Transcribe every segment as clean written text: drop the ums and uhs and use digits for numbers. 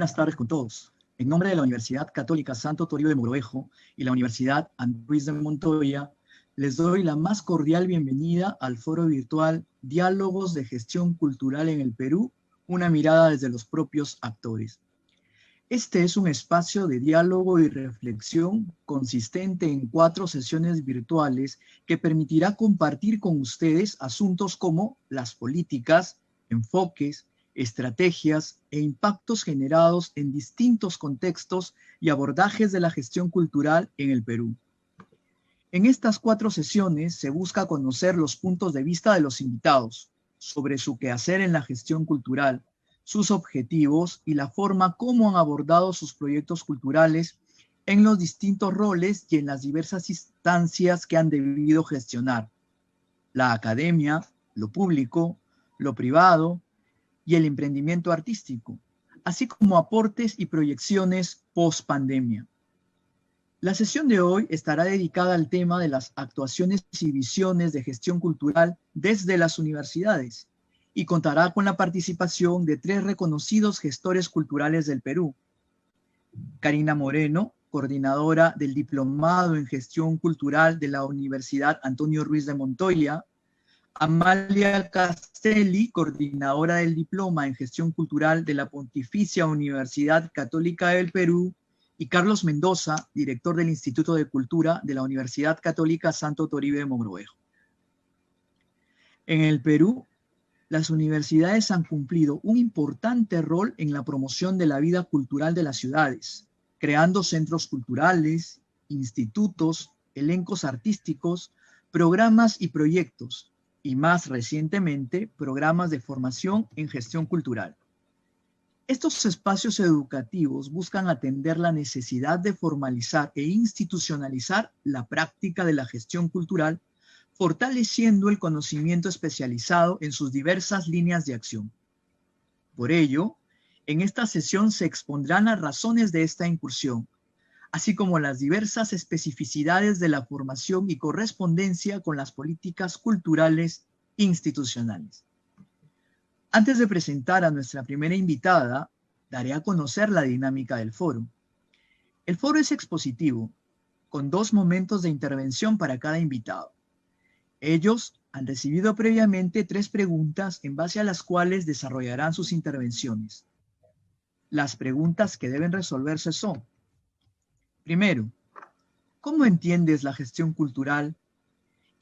buenas tardes con todos. En nombre de la Universidad Católica Santo Toribio de Mogrovejo y la Universidad Andrés Ruiz de Montoya, les doy la más cordial bienvenida al foro virtual Diálogos de Gestión Cultural en el Perú, una mirada desde los propios actores. Este es un espacio de diálogo y reflexión consistente en 4 sesiones virtuales que permitirá compartir con ustedes asuntos como las políticas, enfoques, estrategias e impactos generados en distintos contextos y abordajes de la gestión cultural en el Perú. En estas 4 sesiones se busca conocer los puntos de vista de los invitados sobre su quehacer en la gestión cultural, sus objetivos y la forma como han abordado sus proyectos culturales en los distintos roles y en las diversas instancias que han debido gestionar: la academia, lo público, lo privado y el emprendimiento artístico, así como aportes y proyecciones post-pandemia. La sesión de hoy estará dedicada al tema de las actuaciones y visiones de gestión cultural desde las universidades y contará con la participación de 3 reconocidos gestores culturales del Perú: Karina Moreno, coordinadora del Diplomado en Gestión Cultural de la Universidad Antonio Ruiz de Montoya; Amalia Castelli, coordinadora del Diploma en Gestión Cultural de la Pontificia Universidad Católica del Perú; y Carlos Mendoza, director del Instituto de Cultura de la Universidad Católica Santo Toribio de Mogrovejo. En el Perú, las universidades han cumplido un importante rol en la promoción de la vida cultural de las ciudades, creando centros culturales, institutos, elencos artísticos, programas y proyectos, y más recientemente, programas de formación en gestión cultural. Estos espacios educativos buscan atender la necesidad de formalizar e institucionalizar la práctica de la gestión cultural, fortaleciendo el conocimiento especializado en sus diversas líneas de acción. Por ello, en esta sesión se expondrán las razones de esta incursión, así como las diversas especificidades de la formación y correspondencia con las políticas culturales institucionales. Antes de presentar a nuestra primera invitada, daré a conocer la dinámica del foro. El foro es expositivo, con 2 momentos de intervención para cada invitado. Ellos han recibido previamente 3 preguntas en base a las cuales desarrollarán sus intervenciones. Las preguntas que deben resolverse son: primero, ¿cómo entiendes la gestión cultural?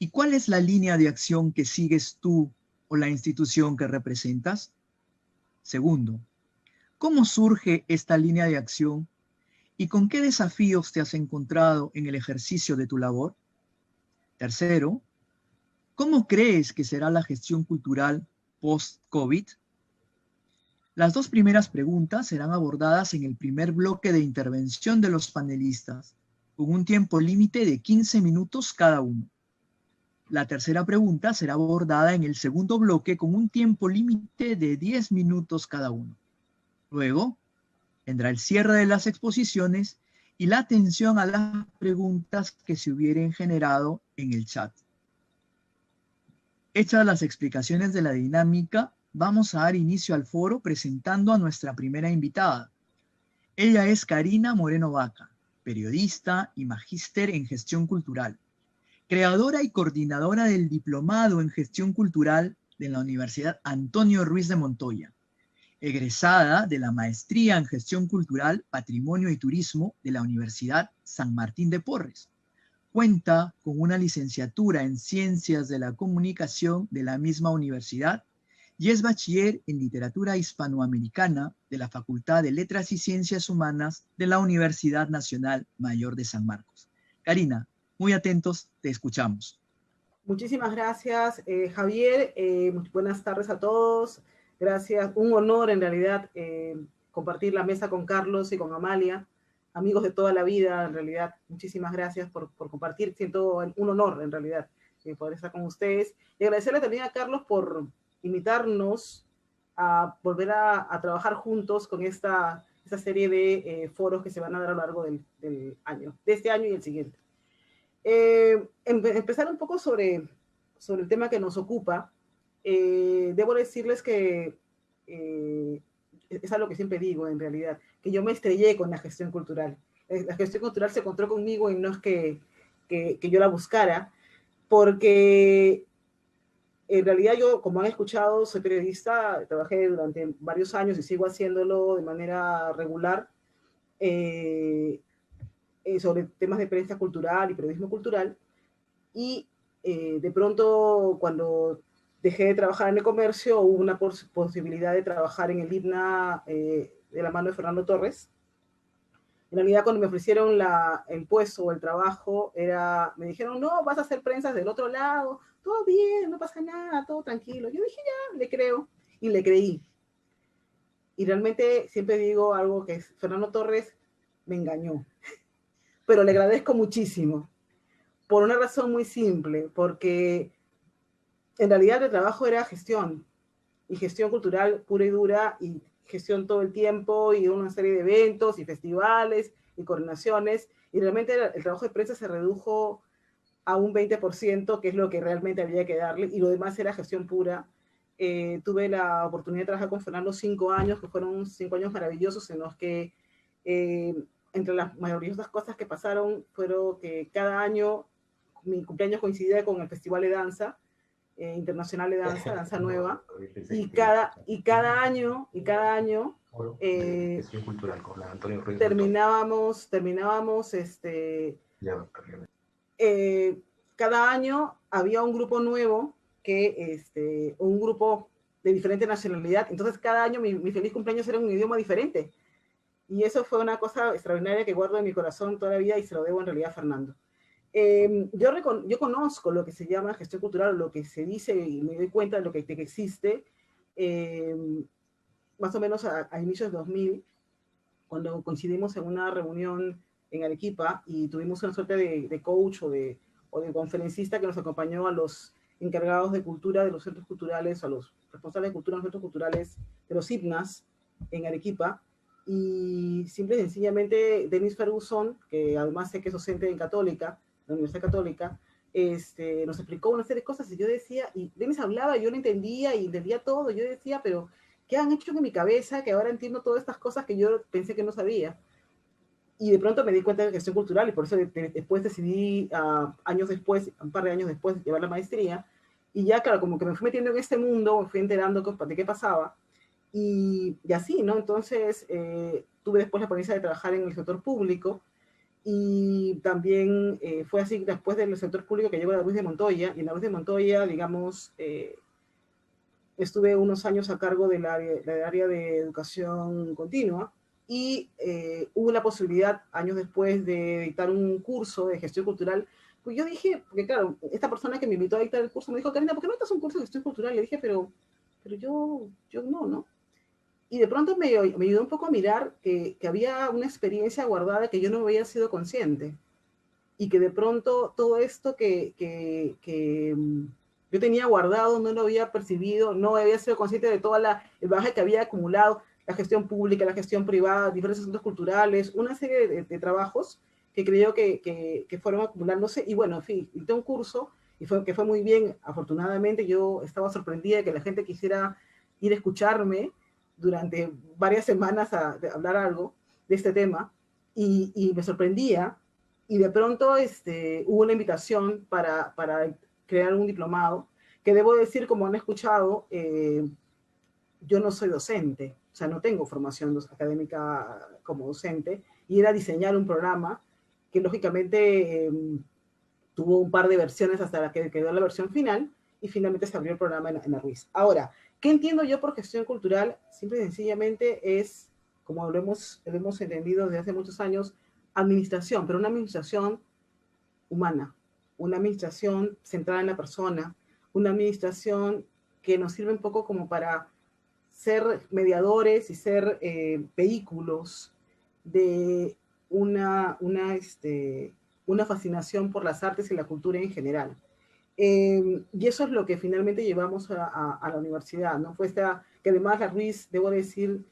¿Y cuál es la línea de acción que sigues tú o la institución que representas? Segundo, ¿cómo surge esta línea de acción y con qué desafíos te has encontrado en el ejercicio de tu labor? Tercero, ¿cómo crees que será la gestión cultural post-COVID? Las 2 primeras preguntas serán abordadas en el primer bloque de intervención de los panelistas, con un tiempo límite de 15 minutos cada uno. La tercera pregunta será abordada en el segundo bloque con un tiempo límite de 10 minutos cada uno. Luego, vendrá el cierre de las exposiciones y la atención a las preguntas que se hubieran generado en el chat. Hechas las explicaciones de la dinámica, vamos a dar inicio al foro presentando a nuestra primera invitada. Ella es Karina Moreno Vaca, periodista y magíster en gestión cultural, creadora y coordinadora del Diplomado en Gestión Cultural de la Universidad Antonio Ruiz de Montoya, egresada de la Maestría en Gestión Cultural, Patrimonio y Turismo de la Universidad San Martín de Porres. Cuenta con una licenciatura en Ciencias de la Comunicación de la misma universidad y es bachiller en Literatura Hispanoamericana de la Facultad de Letras y Ciencias Humanas de la Universidad Nacional Mayor de San Marcos. Karina, muy atentos, te escuchamos. Muchísimas gracias, Javier. Buenas tardes a todos. Gracias. Un honor, en realidad, compartir la mesa con Carlos y con Amalia, amigos de toda la vida, en realidad. Muchísimas gracias por compartir. Siento un honor, en realidad, poder estar con ustedes. Y agradecerle también a Carlos por invitarnos a volver a trabajar juntos con esta serie de foros que se van a dar a lo largo del año, de este año y el siguiente. Empezar un poco sobre el tema que nos ocupa. Debo decirles que es algo que siempre digo en realidad, que yo me estrellé con la gestión cultural. La gestión cultural se encontró conmigo y no es que yo la buscara, porque en realidad yo, como han escuchado, soy periodista, trabajé durante varios años y sigo haciéndolo de manera regular eh, sobre temas de prensa cultural y periodismo cultural. Y de pronto, cuando dejé de trabajar en el comercio, hubo una posibilidad de trabajar en el IPNA de la mano de Fernando Torres. En realidad, cuando me ofrecieron el puesto o el trabajo, me dijeron, no, vas a hacer prensas del otro lado, todo bien, no pasa nada, todo tranquilo. Yo dije, ya, le creo, y le creí. Y realmente siempre digo algo que es, Fernando Torres me engañó, pero le agradezco muchísimo, por una razón muy simple, porque en realidad el trabajo era gestión, y gestión cultural pura y dura, y gestión todo el tiempo, y una serie de eventos y festivales y coordinaciones, y realmente el trabajo de prensa se redujo a un 20%, que es lo que realmente había que darle, y lo demás era gestión pura. Tuve la oportunidad de trabajar con Fernando 5 años, que fueron 5 años maravillosos en los que, entre las mayoritosas cosas que pasaron, fueron que cada año mi cumpleaños coincidía con el Festival de Danza, internacional de danza, danza nueva, y cada año cultural con la Antonio Ruiz terminábamos cada año había un grupo nuevo un grupo de diferente nacionalidad, entonces cada año mi feliz cumpleaños era un idioma diferente, y eso fue una cosa extraordinaria que guardo en mi corazón toda la vida y se lo debo en realidad a Fernando. Yo conozco lo que se llama gestión cultural, lo que se dice, y me doy cuenta de lo que existe, más o menos a inicios de 2000, cuando coincidimos en una reunión en Arequipa y tuvimos una suerte de coach o de conferencista que nos acompañó a los encargados de cultura de los centros culturales, a los responsables de cultura de los centros culturales de los IPNAS en Arequipa. Y simple y sencillamente Denis Ferguson, que además sé que es docente en Católica, la Universidad Católica, nos explicó una serie de cosas y yo decía, y Denis hablaba, yo no entendía y entendía todo, yo decía, pero ¿qué han hecho en mi cabeza que ahora entiendo todas estas cosas que yo pensé que no sabía? Y de pronto me di cuenta de gestión cultural y por eso después decidí, un par de años después, llevar la maestría. Y ya, claro, como que me fui metiendo en este mundo, me fui enterando de qué pasaba. Y así, ¿no? Entonces, tuve después la experiencia de trabajar en el sector público y también fue así después del sector público que llegó a la Ruiz de Montoya. Y en la Ruiz de Montoya, digamos, estuve unos años a cargo del área de educación continua y hubo la posibilidad, años después, de dictar un curso de gestión cultural. Pues yo dije, porque claro, esta persona que me invitó a dictar el curso me dijo, Karina, ¿por qué no das un curso de gestión cultural? Le dije, pero yo no, ¿no? Y de pronto me ayudó un poco a mirar que había una experiencia guardada que yo no había sido consciente. Y que de pronto todo esto que yo tenía guardado, no lo había percibido, no había sido consciente de todo el bagaje que había acumulado, la gestión pública, la gestión privada, diferentes asuntos culturales, una serie de trabajos que creo que fueron acumulándose. Y bueno, en fin, hice un curso que fue muy bien. Afortunadamente yo estaba sorprendida de que la gente quisiera ir a escucharme durante varias semanas a hablar algo de este tema, y me sorprendía. Y de pronto hubo una invitación para crear un diplomado, que debo decir, como han escuchado, yo no soy docente, o sea, no tengo formación académica como docente, y era diseñar un programa que lógicamente tuvo un par de versiones hasta la que quedó la versión final, y finalmente se abrió el programa en la Ruiz. Ahora, ¿qué entiendo yo por gestión cultural? Simple y sencillamente es, como lo hemos entendido desde hace muchos años, administración, pero una administración humana, una administración centrada en la persona, una administración que nos sirve un poco como para ser mediadores y ser vehículos de una fascinación por las artes y la cultura en general. Y eso es lo que finalmente llevamos a la universidad, ¿no? Fue que además la Ruiz, debo decir,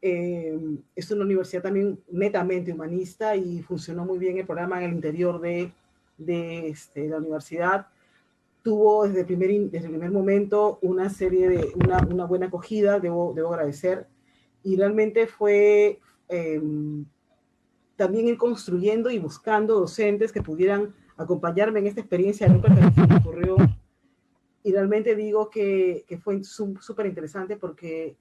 es una universidad también netamente humanista y funcionó muy bien el programa en el interior de la universidad. Tuvo desde el primer momento una buena acogida, debo agradecer. y realmente fue también ir construyendo y buscando docentes que pudieran acompañarme en esta experiencia loca que se me ocurrió. Y realmente digo que fue súper interesante porque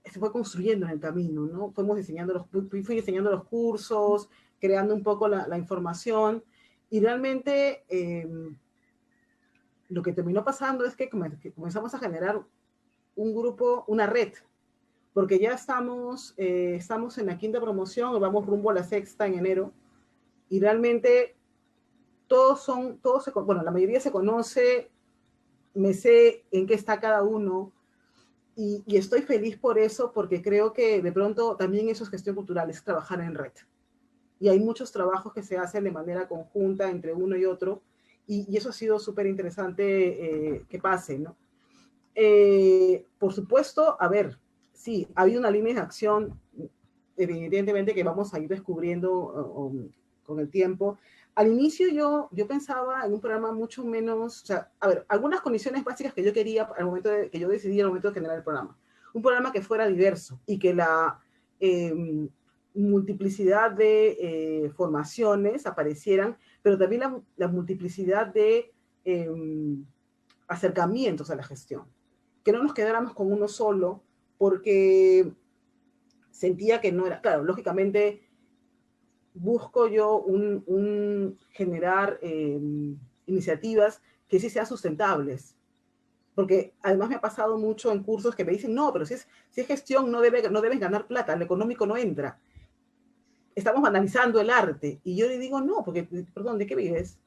se fue construyendo en el camino, ¿no? Fui diseñando los cursos, creando un poco la información, y realmente lo que terminó pasando es que comenzamos a generar un grupo, una red, porque ya estamos en la quinta promoción, vamos rumbo a la sexta en enero, y realmente bueno, la mayoría se conoce, me sé en qué está cada uno, y estoy feliz por eso, porque creo que de pronto también eso es gestión cultural, es trabajar en red. Y hay muchos trabajos que se hacen de manera conjunta entre uno y otro, y eso ha sido súper interesante que pase, ¿no? Por supuesto, a ver, sí, ha habido una línea de acción, evidentemente, que vamos a ir descubriendo con el tiempo. Al inicio yo pensaba en un programa mucho menos, o sea, a ver, algunas condiciones básicas que yo quería al momento que yo decidí al momento de generar el programa. Un programa que fuera diverso y que la multiplicidad de formaciones aparecieran, pero también la multiplicidad de acercamientos a la gestión. Que no nos quedáramos con uno solo, porque sentía que no era, claro, lógicamente busco yo generar iniciativas que sí sean sustentables, porque además me ha pasado mucho en cursos que me dicen, no, pero si es gestión no debes ganar plata, el económico no entra. Estamos banalizando el arte. Y yo le digo, no, porque, perdón, ¿de qué vives?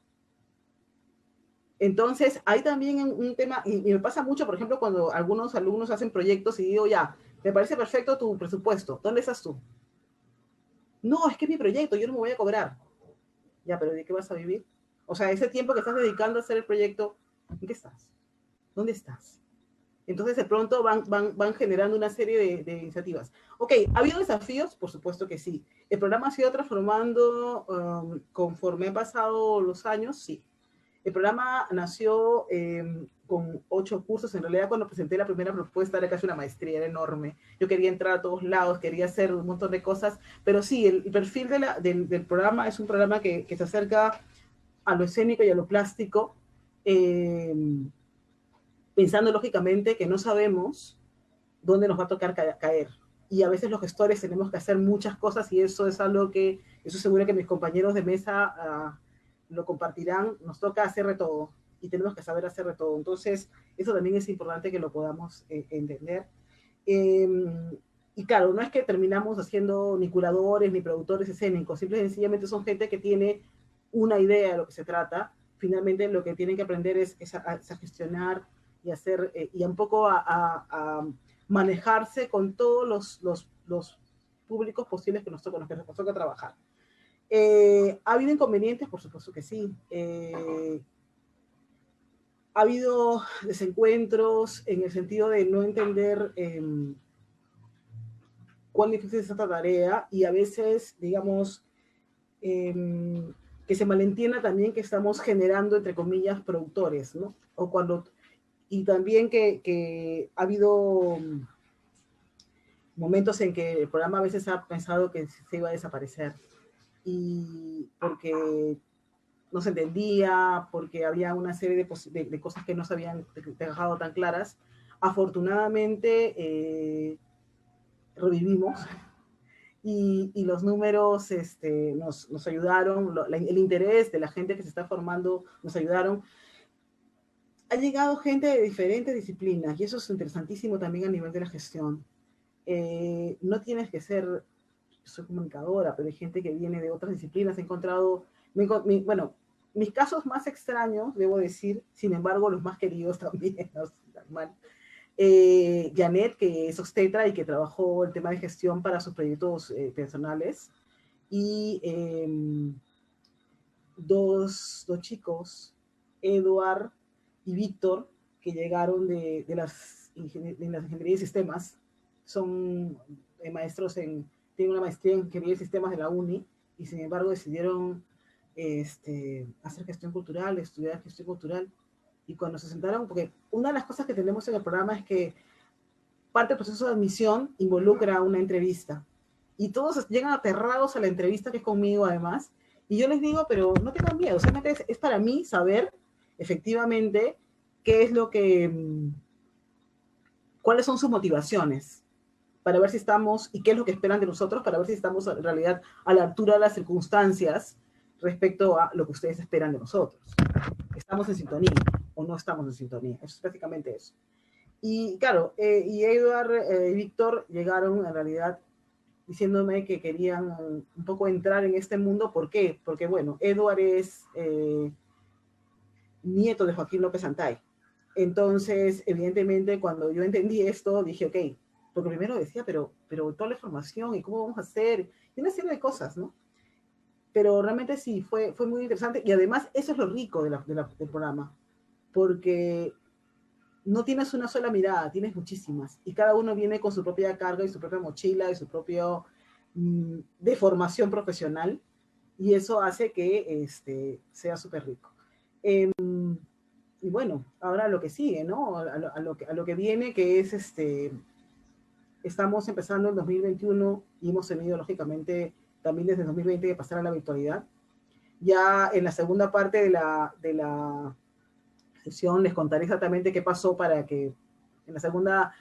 Entonces, hay también un tema, y me pasa mucho, por ejemplo, cuando algunos alumnos hacen proyectos y digo, ya, me parece perfecto tu presupuesto, ¿dónde estás tú? No, es que es mi proyecto, yo no me voy a cobrar. Ya, pero ¿de qué vas a vivir? O sea, ese tiempo que estás dedicando a hacer el proyecto, ¿en qué estás? ¿Dónde estás? Entonces, de pronto van generando una serie de iniciativas. Ok, ¿ha habido desafíos? Por supuesto que sí. ¿El programa ha sido transformando conforme han pasado los años? Sí. El programa nació con 8 cursos. En realidad, cuando presenté la primera propuesta, era casi una maestría, era enorme. Yo quería entrar a todos lados, quería hacer un montón de cosas, pero sí, el perfil del programa es un programa que se acerca a lo escénico y a lo plástico, eh, pensando lógicamente que no sabemos dónde nos va a tocar caer. Y a veces los gestores tenemos que hacer muchas cosas, y eso es algo que, eso seguro que mis compañeros de mesa lo compartirán. Nos toca hacer de todo y tenemos que saber hacer de todo. Entonces, eso también es importante que lo podamos entender. Eh, y claro, no es que terminamos haciendo ni curadores ni productores escénicos, simple y sencillamente son gente que tiene una idea de lo que se trata. Finalmente lo que tienen que aprender es a gestionar y hacer, y un poco a manejarse con todos los públicos posibles que nos toca, los que nos toca trabajar. ¿Ha habido inconvenientes? Por supuesto que sí. Ha habido desencuentros en el sentido de no entender cuán difícil es esta tarea, y a veces, digamos, que se malentienda también que estamos generando, entre comillas, productores, ¿no? O cuando, y también que ha habido momentos en que el programa a veces ha pensado que se iba a desaparecer, y porque no se entendía, porque había una serie de cosas que no se habían dejado tan claras. Afortunadamente, revivimos, y los números nos ayudaron, el interés de la gente que se está formando nos ayudaron. Ha llegado gente de diferentes disciplinas, y eso es interesantísimo también a nivel de la gestión. No tienes que ser, soy comunicadora, pero hay gente que viene de otras disciplinas. He encontrado, bueno, mis casos más extraños, debo decir, sin embargo, los más queridos también, no es normal. Janet, que es obstetra y que trabajó el tema de gestión para sus proyectos personales, y dos chicos, Eduard y Víctor, que llegaron de las ingeniería de sistemas. Son maestros tienen una maestría en ingeniería de sistemas de la UNI, y sin embargo decidieron hacer gestión cultural, estudiar gestión cultural. Y cuando se sentaron, porque una de las cosas que tenemos en el programa es que parte del proceso de admisión involucra una entrevista. Y todos llegan aterrados a la entrevista, que es conmigo además, y yo les digo, pero no tengan miedo, solamente es para mí saber efectivamente qué es lo que, cuáles son sus motivaciones, para ver si estamos, y qué es lo que esperan de nosotros, para ver si estamos en realidad a la altura de las circunstancias respecto a lo que ustedes esperan de nosotros. ¿Estamos en sintonía o no estamos en sintonía? Eso es prácticamente eso. Y claro, y Edward y Víctor llegaron en realidad diciéndome que querían un poco entrar en este mundo. ¿Por qué? Porque, bueno, Edward es nieto de Joaquín López Antay. Entonces, evidentemente, cuando yo entendí esto, dije, ok, porque primero decía, pero toda la información y cómo vamos a hacer, y una serie de cosas, ¿no? Pero realmente sí, fue muy interesante, y además eso es lo rico del programa, porque no tienes una sola mirada, tienes muchísimas, y cada uno viene con su propia carga y su propia mochila y su propio de formación profesional, y eso hace que sea súper rico. Y bueno, ahora lo que sigue, ¿no? A lo que viene, que es estamos empezando en 2021 y hemos tenido, lógicamente, también desde 2020 que pasar a la virtualidad. Ya en la segunda parte de la sesión les contaré exactamente qué pasó para que en la segunda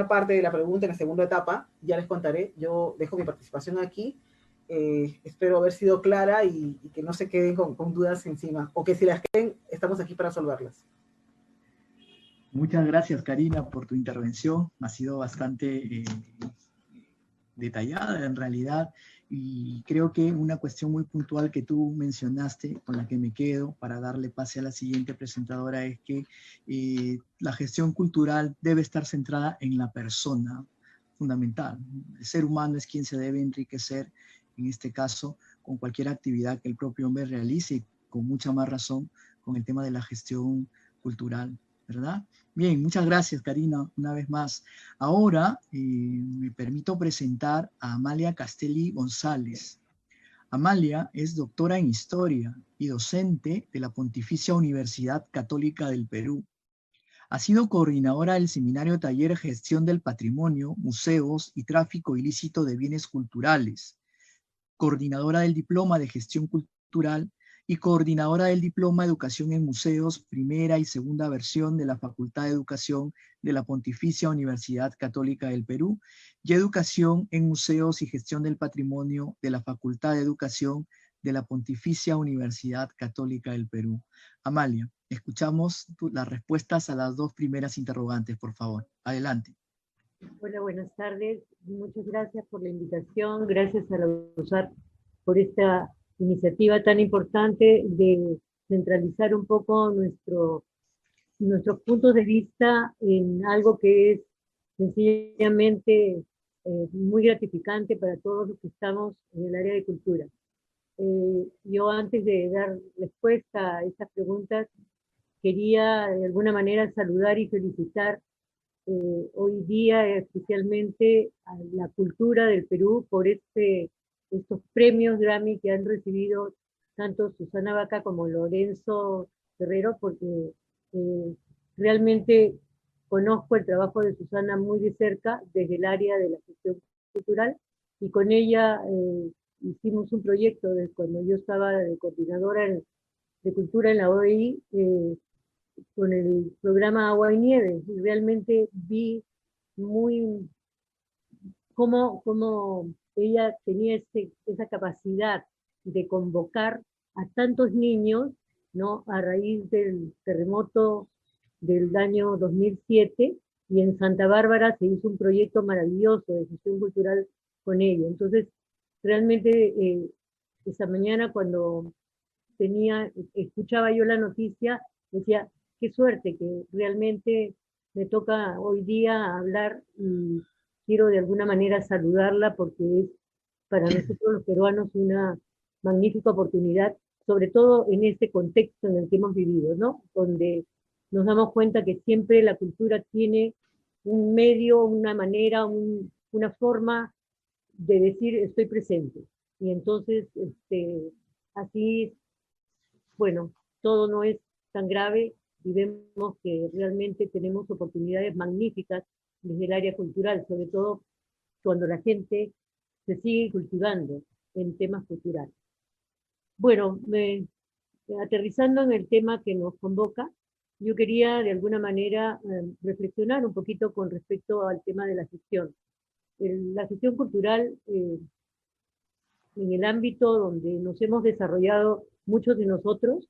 parte de la pregunta, en la segunda etapa, ya les contaré. Yo dejo mi participación aquí. Espero haber sido clara y que no se queden con dudas encima, o que si las queden, estamos aquí para resolverlas. Muchas gracias, Karina, por tu intervención. Ha sido bastante detallada en realidad, y creo que una cuestión muy puntual que tú mencionaste, con la que me quedo para darle pase a la siguiente presentadora, es que la gestión cultural debe estar centrada en la persona, fundamental. El ser humano es quien se debe enriquecer, en este caso, con cualquier actividad que el propio hombre realice, y con mucha más razón con el tema de la gestión cultural, ¿verdad? Bien, muchas gracias, Karina, una vez más. Ahora me permito presentar a Amalia Castelli González. Amalia es doctora en Historia y docente de la Pontificia Universidad Católica del Perú. Ha sido coordinadora del seminario taller Gestión del Patrimonio, Museos y Tráfico Ilícito de Bienes Culturales, coordinadora del Diploma de Gestión Cultural y coordinadora del Diploma Educación en Museos, primera y segunda versión de la Facultad de Educación de la Pontificia Universidad Católica del Perú, y Educación en Museos y Gestión del Patrimonio de la Facultad de Educación de la Pontificia Universidad Católica del Perú. Amalia, escuchamos las respuestas a las dos primeras interrogantes, por favor. Adelante. Hola, buenas tardes. Muchas gracias por la invitación. Gracias a la USAT por esta iniciativa tan importante de centralizar un poco nuestros puntos de vista en algo que es sencillamente muy gratificante para todos los que estamos en el área de cultura. Yo, antes de dar respuesta a estas preguntas, quería de alguna manera saludar y felicitar hoy día especialmente a la cultura del Perú por estos premios Grammy que han recibido tanto Susana Baca como Lorenzo Guerrero, porque realmente conozco el trabajo de Susana muy de cerca desde el área de la gestión cultural, y con ella hicimos un proyecto cuando yo estaba de coordinadora de cultura en la OEI, con el programa Agua y Nieve, y realmente vi muy cómo ella tenía esa capacidad de convocar a tantos niños, ¿no? A raíz del terremoto del año 2007, y en Santa Bárbara se hizo un proyecto maravilloso de gestión cultural con ella. Entonces, realmente esa mañana cuando escuchaba yo la noticia, decía, qué suerte que realmente me toca hoy día hablar, y quiero de alguna manera saludarla porque es para nosotros los peruanos una magnífica oportunidad, sobre todo en este contexto en el que hemos vivido, ¿no? Donde nos damos cuenta que siempre la cultura tiene un medio, una manera, una forma de decir estoy presente. Y entonces, así, bueno, todo no es tan grave, y vemos que realmente tenemos oportunidades magníficas desde el área cultural, sobre todo cuando la gente se sigue cultivando en temas culturales. Bueno, aterrizando en el tema que nos convoca, yo quería de alguna manera reflexionar un poquito con respecto al tema de la gestión. La gestión cultural, en el ámbito donde nos hemos desarrollado muchos de nosotros,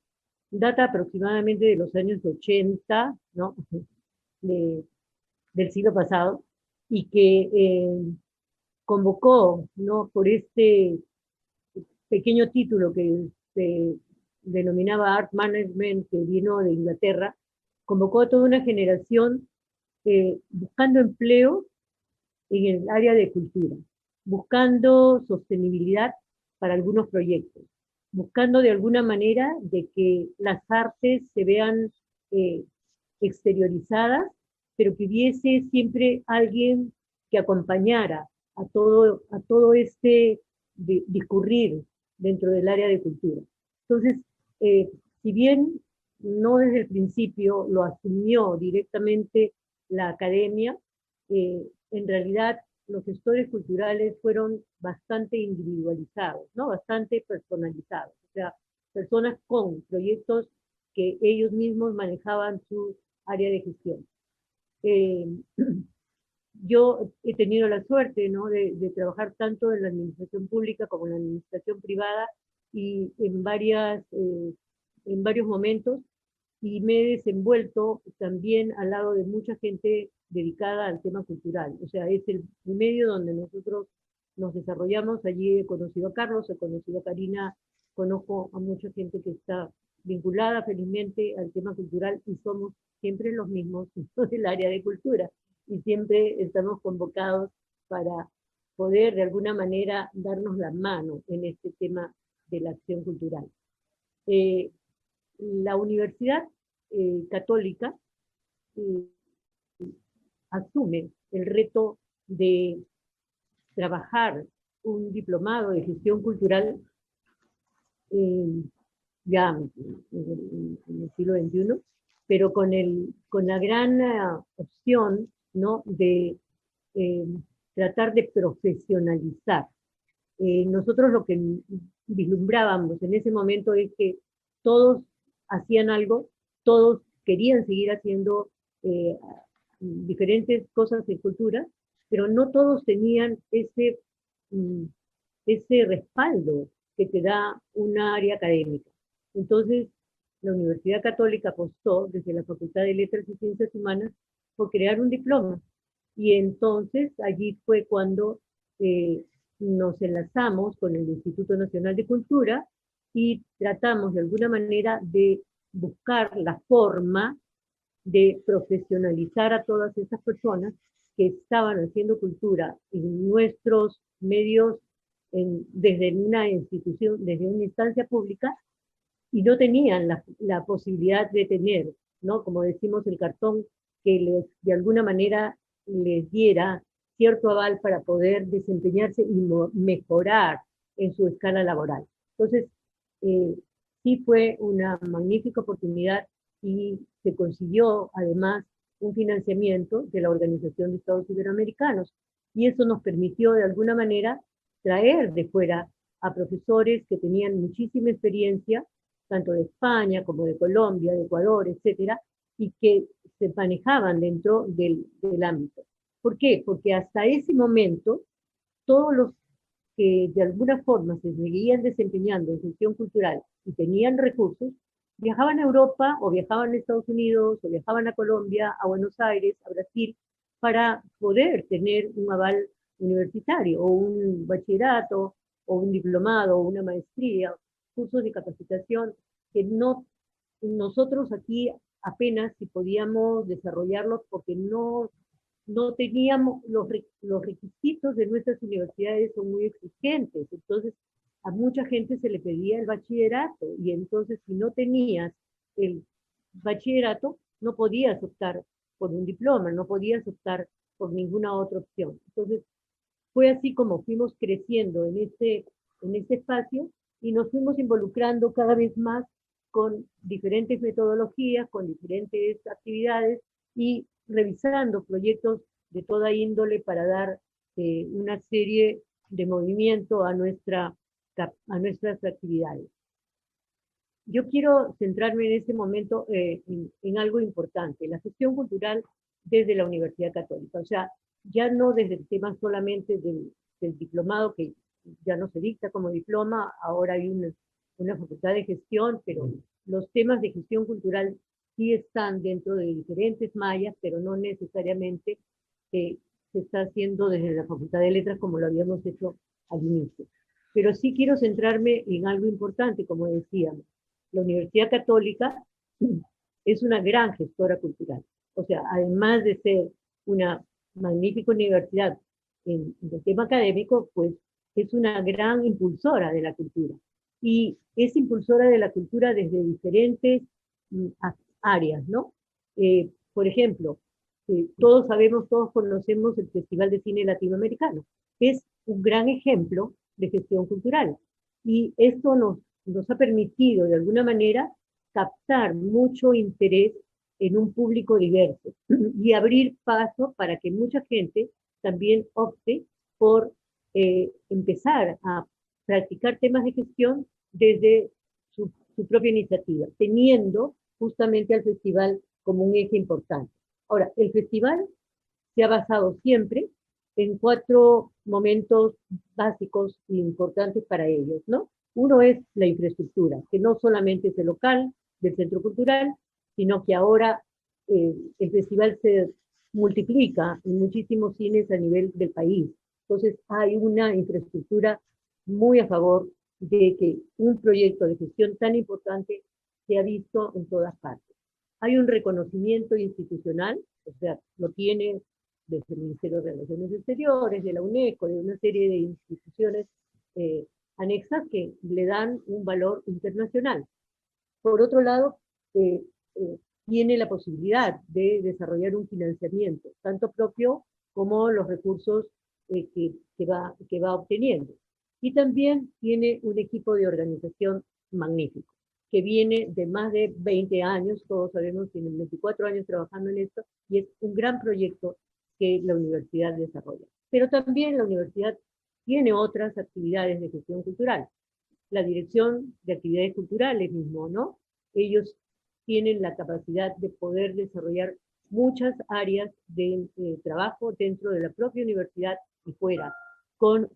data aproximadamente de los años 80, ¿no? Del siglo pasado, y que convocó, ¿no?, por este pequeño título que se denominaba Art Management, que vino de Inglaterra, convocó a toda una generación buscando empleo en el área de cultura, buscando sostenibilidad para algunos proyectos, buscando de alguna manera de que las artes se vean exteriorizadas, pero que hubiese siempre alguien que acompañara a todo este discurrir dentro del área de cultura. Entonces, si bien no desde el principio lo asumió directamente la academia, en realidad los gestores culturales fueron bastante individualizados, ¿no? Bastante personalizados, o sea, personas con proyectos que ellos mismos manejaban su área de gestión. Yo he tenido la suerte, ¿no?, de trabajar tanto en la administración pública como en la administración privada y en varios momentos, y me he desenvuelto también al lado de mucha gente dedicada al tema cultural. O sea, es el medio donde nosotros nos desarrollamos. Allí he conocido a Carlos, he conocido a Karina, conozco a mucha gente que está vinculada felizmente al tema cultural, y somos siempre los mismos del área de cultura, y siempre estamos convocados para poder de alguna manera darnos la mano en este tema de la acción cultural. La Universidad Católica asume el reto de trabajar un diplomado de gestión cultural ya en el siglo XXI, pero con la gran opción, ¿no?, de tratar de profesionalizar. Nosotros lo que vislumbrábamos en ese momento es que todos hacían algo, todos querían seguir haciendo diferentes cosas de cultura, pero no todos tenían ese respaldo que te da una área académica. Entonces, la Universidad Católica apostó desde la Facultad de Letras y Ciencias Humanas por crear un diploma. Y entonces allí fue cuando nos enlazamos con el Instituto Nacional de Cultura y tratamos de alguna manera de buscar la forma de profesionalizar a todas esas personas que estaban haciendo cultura en nuestros medios, desde una institución, desde una instancia pública, y no tenían la posibilidad de tener, ¿no?, como decimos, el cartón que de alguna manera les diera cierto aval para poder desempeñarse y mejorar en su escala laboral. Entonces, sí fue una magnífica oportunidad, y se consiguió además un financiamiento de la Organización de Estados Iberoamericanos, y eso nos permitió de alguna manera traer de fuera a profesores que tenían muchísima experiencia, tanto de España como de Colombia, de Ecuador, etcétera, y que se manejaban dentro del ámbito. ¿Por qué? Porque hasta ese momento todos los que de alguna forma se seguían desempeñando en gestión cultural y tenían recursos, viajaban a Europa o viajaban a Estados Unidos o viajaban a Colombia, a Buenos Aires, a Brasil, para poder tener un aval universitario o un bachillerato o un diplomado o una maestría, cursos de capacitación que nosotros aquí apenas si podíamos desarrollarlos porque no teníamos, los requisitos de nuestras universidades son muy exigentes. Entonces a mucha gente se le pedía el bachillerato, y entonces si no tenías el bachillerato no podías optar por un diploma, no podías optar por ninguna otra opción. Entonces fue así como fuimos creciendo en este espacio, y nos fuimos involucrando cada vez más con diferentes metodologías, con diferentes actividades, y revisando proyectos de toda índole para dar una serie de movimiento a nuestras actividades. Yo quiero centrarme en este momento en algo importante, la gestión cultural desde la Universidad Católica. O sea, ya no desde el tema solamente del diplomado, que ya no se dicta como diploma, ahora hay una facultad de gestión, pero los temas de gestión cultural sí están dentro de diferentes mallas, pero no necesariamente se está haciendo desde la Facultad de Letras como lo habíamos hecho al inicio. Pero sí quiero centrarme en algo importante, como decíamos. La Universidad Católica es una gran gestora cultural. O sea, además de ser una magnífica universidad en el tema académico, pues es una gran impulsora de la cultura. Y es impulsora de la cultura desde diferentes áreas, ¿no? Por ejemplo, todos sabemos, todos conocemos el Festival de Cine Latinoamericano. Es un gran ejemplo de gestión cultural. Y esto nos ha permitido, de alguna manera, captar mucho interés en un público diverso y abrir paso para que mucha gente también opte por empezar a practicar temas de gestión desde su propia iniciativa, teniendo justamente al festival como un eje importante. Ahora, el festival se ha basado siempre en 4 momentos básicos e importantes para ellos, ¿no? Uno es la infraestructura, que no solamente es el local del centro cultural, sino que ahora el festival se multiplica en muchísimos cines a nivel del país. Entonces hay una infraestructura muy a favor de que un proyecto de gestión tan importante sea visto en todas partes. Hay un reconocimiento institucional, o sea, lo tiene desde el Ministerio de Relaciones Exteriores, de la UNESCO, de una serie de instituciones anexas que le dan un valor internacional. Por otro lado, tiene la posibilidad de desarrollar un financiamiento, tanto propio como los recursos que va obteniendo. Y también tiene un equipo de organización magnífico, que viene de más de 20 años, todos sabemos, tienen 24 años trabajando en esto, y es un gran proyecto que la universidad desarrolla. Pero también la universidad tiene otras actividades de gestión cultural. La dirección de actividades culturales mismo, ¿no? Ellos tienen la capacidad de poder desarrollar muchas áreas de trabajo dentro de la propia universidad y fuera, con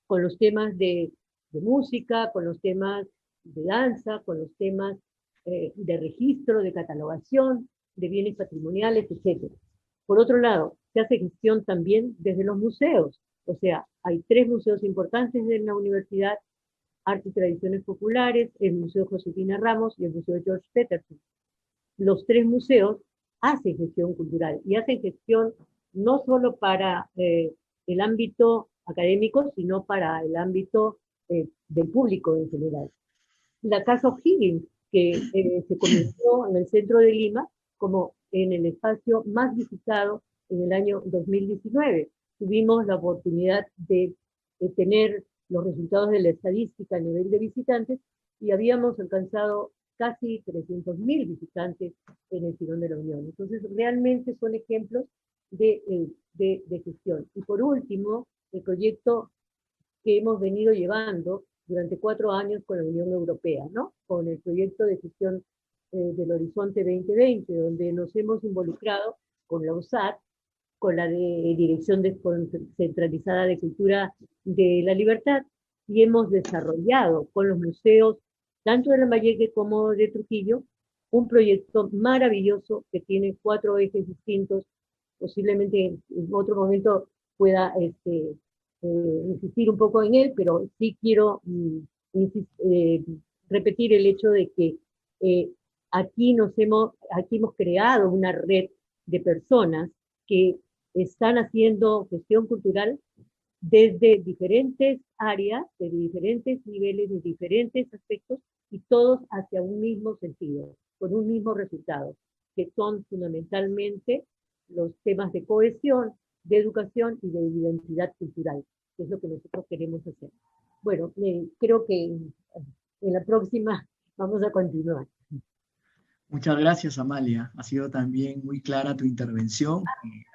los temas de música, con los temas de danza, con los temas de registro, de catalogación, de bienes patrimoniales, etc. Por otro lado, se hace gestión también desde los museos. O sea, hay 3 museos importantes de la universidad: Arte y Tradiciones Populares, el Museo Josefina Ramos y el Museo George Peterson. Los 3 museos hacen gestión cultural y hacen gestión no solo para el ámbito académico, sino para el ámbito del público en general. La Casa O'Higgins, que se comenzó en el centro de Lima como en el espacio más visitado en el año 2019. Tuvimos la oportunidad de tener los resultados de la estadística a nivel de visitantes y habíamos alcanzado casi 300.000 visitantes en el Salón de la Unión. Entonces, realmente son ejemplos de gestión. Y por último, el proyecto que hemos venido llevando durante 4 años con la Unión Europea, ¿no? Con el proyecto de gestión del Horizonte 2020, donde nos hemos involucrado con la USAT, con la de Dirección Descentralizada de Cultura de la Libertad, y hemos desarrollado con los museos, tanto de Lambayeque como de Trujillo, un proyecto maravilloso que tiene 4 ejes distintos. Posiblemente en otro momento pueda insistir un poco en él, pero sí quiero repetir el hecho de que aquí hemos creado una red de personas que están haciendo gestión cultural desde diferentes áreas, de diferentes niveles, de diferentes aspectos, y todos hacia un mismo sentido, con un mismo resultado, que son fundamentalmente los temas de cohesión, de educación y de identidad cultural, que es lo que nosotros queremos hacer. Bueno, creo que en la próxima vamos a continuar. Muchas gracias, Amalia. Ha sido también muy clara tu intervención.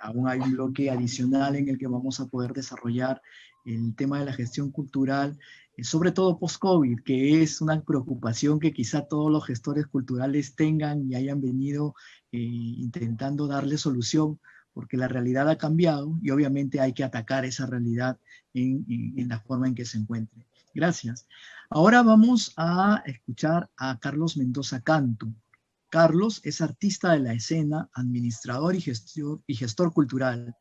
Aún hay un bloque adicional en el que vamos a poder desarrollar el tema de la gestión cultural, sobre todo post-COVID, que es una preocupación que quizá todos los gestores culturales tengan y hayan venido intentando darle solución, porque la realidad ha cambiado y obviamente hay que atacar esa realidad en la forma en que se encuentre. Gracias. Ahora vamos a escuchar a Carlos Mendoza Cantu. Carlos es artista de la escena, administrador y gestor cultural,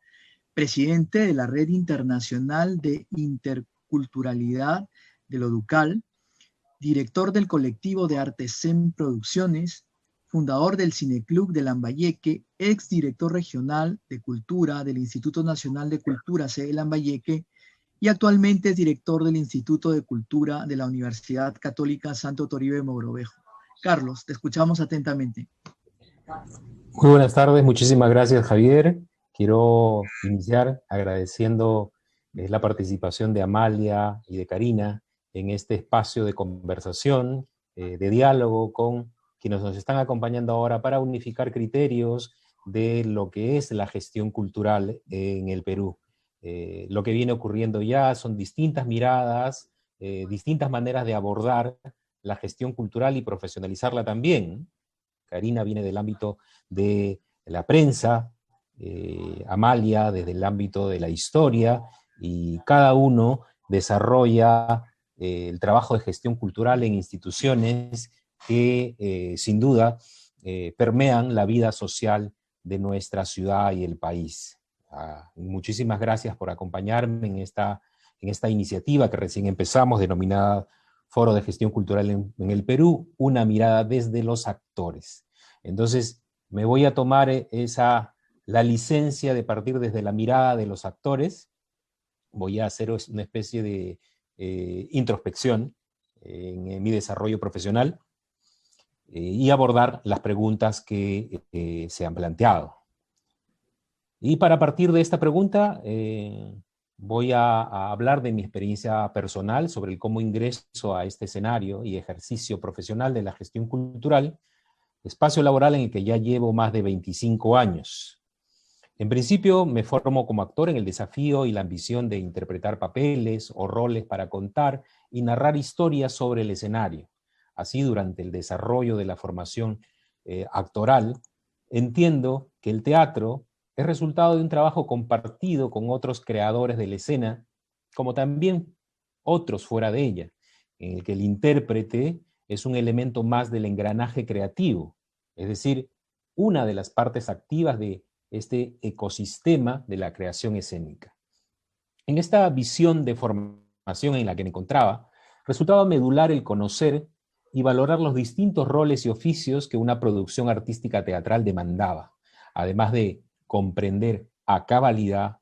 presidente de la Red Internacional de Interculturalidad de lo Ducal, director del colectivo de arte SEM Producciones, fundador del Cineclub de Lambayeque, exdirector regional de cultura del Instituto Nacional de Cultura sede Lambayeque y actualmente es director del Instituto de Cultura de la Universidad Católica Santo Toribio Mogrovejo. Carlos, te escuchamos atentamente. Muy buenas tardes, muchísimas gracias, Javier. Quiero iniciar agradeciendo la participación de Amalia y de Karina en este espacio de conversación, de diálogo con quienes nos están acompañando ahora para unificar criterios de lo que es la gestión cultural en el Perú. Lo que viene ocurriendo ya son distintas miradas, distintas maneras de abordar la gestión cultural y profesionalizarla también. Karina viene del ámbito de la prensa, Amalia desde el ámbito de la historia, y cada uno desarrolla el trabajo de gestión cultural en instituciones que sin duda permean la vida social de nuestra ciudad y el país. Muchísimas gracias por acompañarme en esta iniciativa que recién empezamos, denominada Foro de Gestión Cultural en el Perú, una mirada desde los actores. Entonces, me voy a tomar la licencia de partir desde la mirada de los actores. Voy a hacer una especie de introspección en mi desarrollo profesional y abordar las preguntas que se han planteado. Y para partir de esta pregunta, voy a hablar de mi experiencia personal sobre cómo ingreso a este escenario y ejercicio profesional de la gestión cultural, espacio laboral en el que ya llevo más de 25 años. En principio me formo como actor en el desafío y la ambición de interpretar papeles o roles para contar y narrar historias sobre el escenario. Así, durante el desarrollo de la formación actoral, entiendo que el teatro es resultado de un trabajo compartido con otros creadores de la escena, como también otros fuera de ella, en el que el intérprete es un elemento más del engranaje creativo, es decir, una de las partes activas de este ecosistema de la creación escénica. En esta visión de formación en la que me encontraba, resultaba medular el conocer y valorar los distintos roles y oficios que una producción artística teatral demandaba, además de comprender a cabalidad